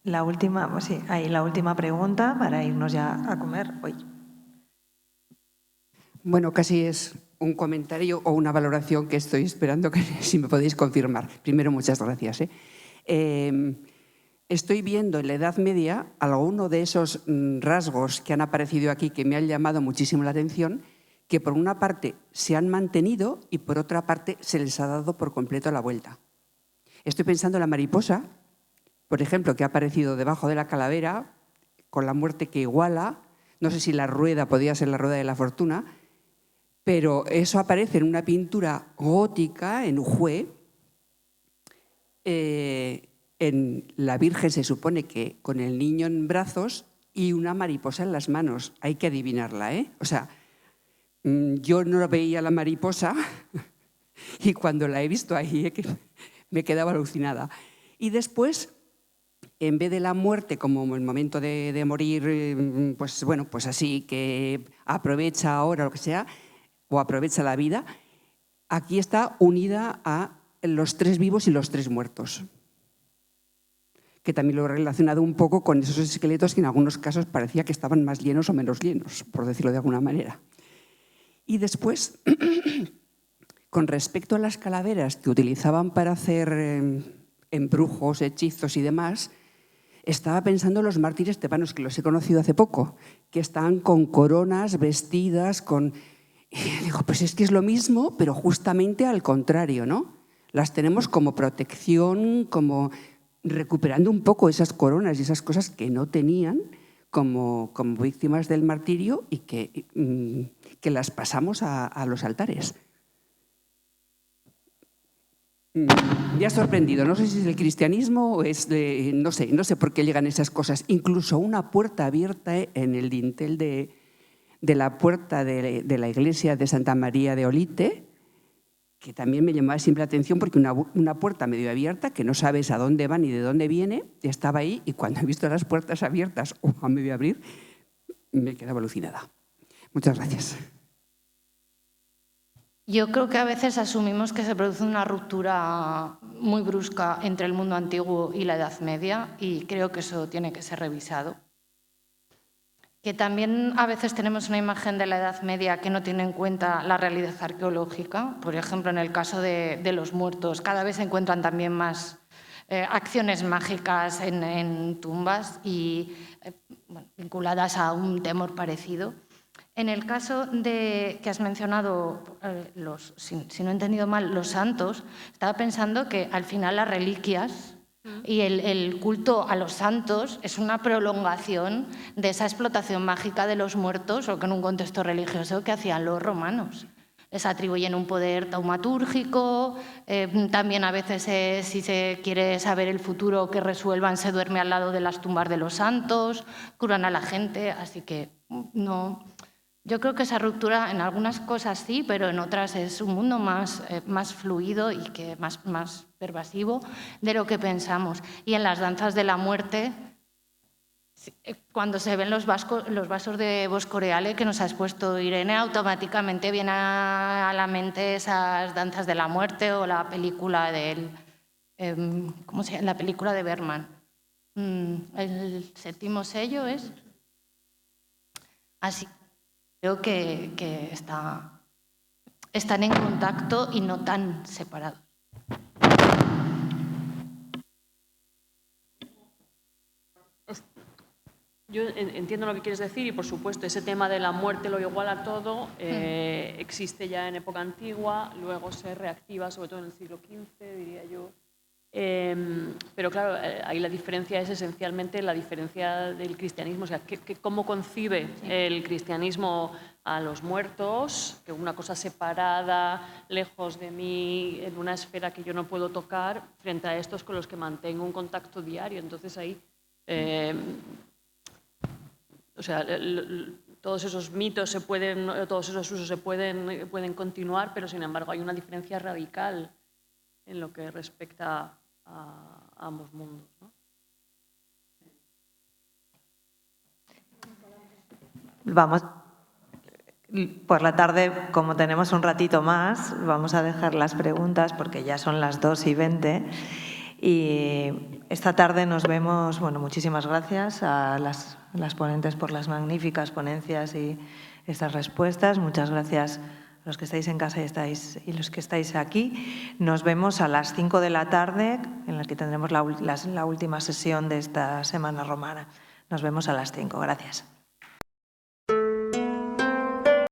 La última pregunta para irnos ya a comer hoy. Bueno, casi es un comentario o una valoración que estoy esperando que si me podéis confirmar. Primero, muchas gracias. Estoy viendo en la Edad Media alguno de esos rasgos que han aparecido aquí que me han llamado muchísimo la atención, que por una parte se han mantenido y por otra parte se les ha dado por completo la vuelta. Estoy pensando en la mariposa, por ejemplo, que ha aparecido debajo de la calavera, con la muerte que iguala. No sé si la rueda podía ser la rueda de la fortuna, pero eso aparece en una pintura gótica, en Ujue. En la Virgen se supone que con el niño en brazos y una mariposa en las manos. Hay que adivinarla, ¿eh? O sea, yo no veía la mariposa y cuando la he visto ahí me quedaba alucinada. Y después, en vez de la muerte como el momento de morir, pues así, que aprovecha ahora lo que sea, o aprovecha la vida, aquí está unida a los 3 vivos y los 3 muertos, que también lo he relacionado un poco con esos esqueletos que en algunos casos parecía que estaban más llenos o menos llenos, por decirlo de alguna manera. Y después, con respecto a las calaveras que utilizaban para hacer embrujos, hechizos y demás, estaba pensando en los mártires tebanos, que los he conocido hace poco, que están con coronas, vestidas, con... Y digo, pues es que es lo mismo, pero justamente al contrario, ¿no? Las tenemos como protección, como recuperando un poco esas coronas y esas cosas que no tenían como víctimas del martirio y que las pasamos a los altares. Me ha sorprendido, no sé si es el cristianismo o es no sé por qué llegan esas cosas. Incluso una puerta abierta en el dintel de la puerta de la iglesia de Santa María de Olite, que también me llamaba siempre la atención porque una puerta medio abierta que no sabes a dónde va ni de dónde viene, estaba ahí y cuando he visto las puertas abiertas o a medio abrir, me quedaba alucinada. Muchas gracias. Yo creo que a veces asumimos que se produce una ruptura muy brusca entre el mundo antiguo y la Edad Media y creo que eso tiene que ser revisado. Que también a veces tenemos una imagen de la Edad Media que no tiene en cuenta la realidad arqueológica. Por ejemplo, en el caso de los muertos, cada vez se encuentran también más acciones mágicas en tumbas y vinculadas a un temor parecido. En el caso que has mencionado, si no he entendido mal, los santos, estaba pensando que al final las reliquias y el culto a los santos es una prolongación de esa explotación mágica de los muertos, o que en un contexto religioso que hacían los romanos. Les atribuyen un poder taumatúrgico, también a veces si se quiere saber el futuro que resuelvan se duerme al lado de las tumbas de los santos, curan a la gente, así que no Yo creo que esa ruptura en algunas cosas sí, pero en otras es un mundo más fluido y que más pervasivo de lo que pensamos. Y en las danzas de la muerte, cuando se ven los vasos de Boscoreale que nos ha expuesto Irene, automáticamente viene a la mente esas danzas de la muerte o la película ¿cómo se llama? La película de Bergman. El séptimo sello es. Así creo que están en contacto y no tan separados. Yo entiendo lo que quieres decir y, por supuesto, ese tema de la muerte lo iguala todo, existe ya en época antigua, luego se reactiva, sobre todo en el siglo XV, diría yo. Pero claro, ahí la diferencia es esencialmente la diferencia del cristianismo, o sea, cómo concibe el cristianismo a los muertos, que una cosa separada, lejos de mí, en una esfera que yo no puedo tocar, frente a estos con los que mantengo un contacto diario. Entonces ahí, o sea, todos esos mitos todos esos usos se pueden continuar, pero sin embargo hay una diferencia radical en lo que respecta a ambos mundos, ¿no? Vamos, por la tarde, como tenemos un ratito más, vamos a dejar las preguntas porque ya son las 2:20. Y esta tarde nos vemos, bueno, muchísimas gracias a las ponentes por las magníficas ponencias y estas respuestas. Muchas gracias a los que estáis en casa y los que estáis aquí. Nos vemos a las 5 de la tarde, en la que tendremos la última sesión de esta Semana Romana. Nos vemos a las 5. Gracias.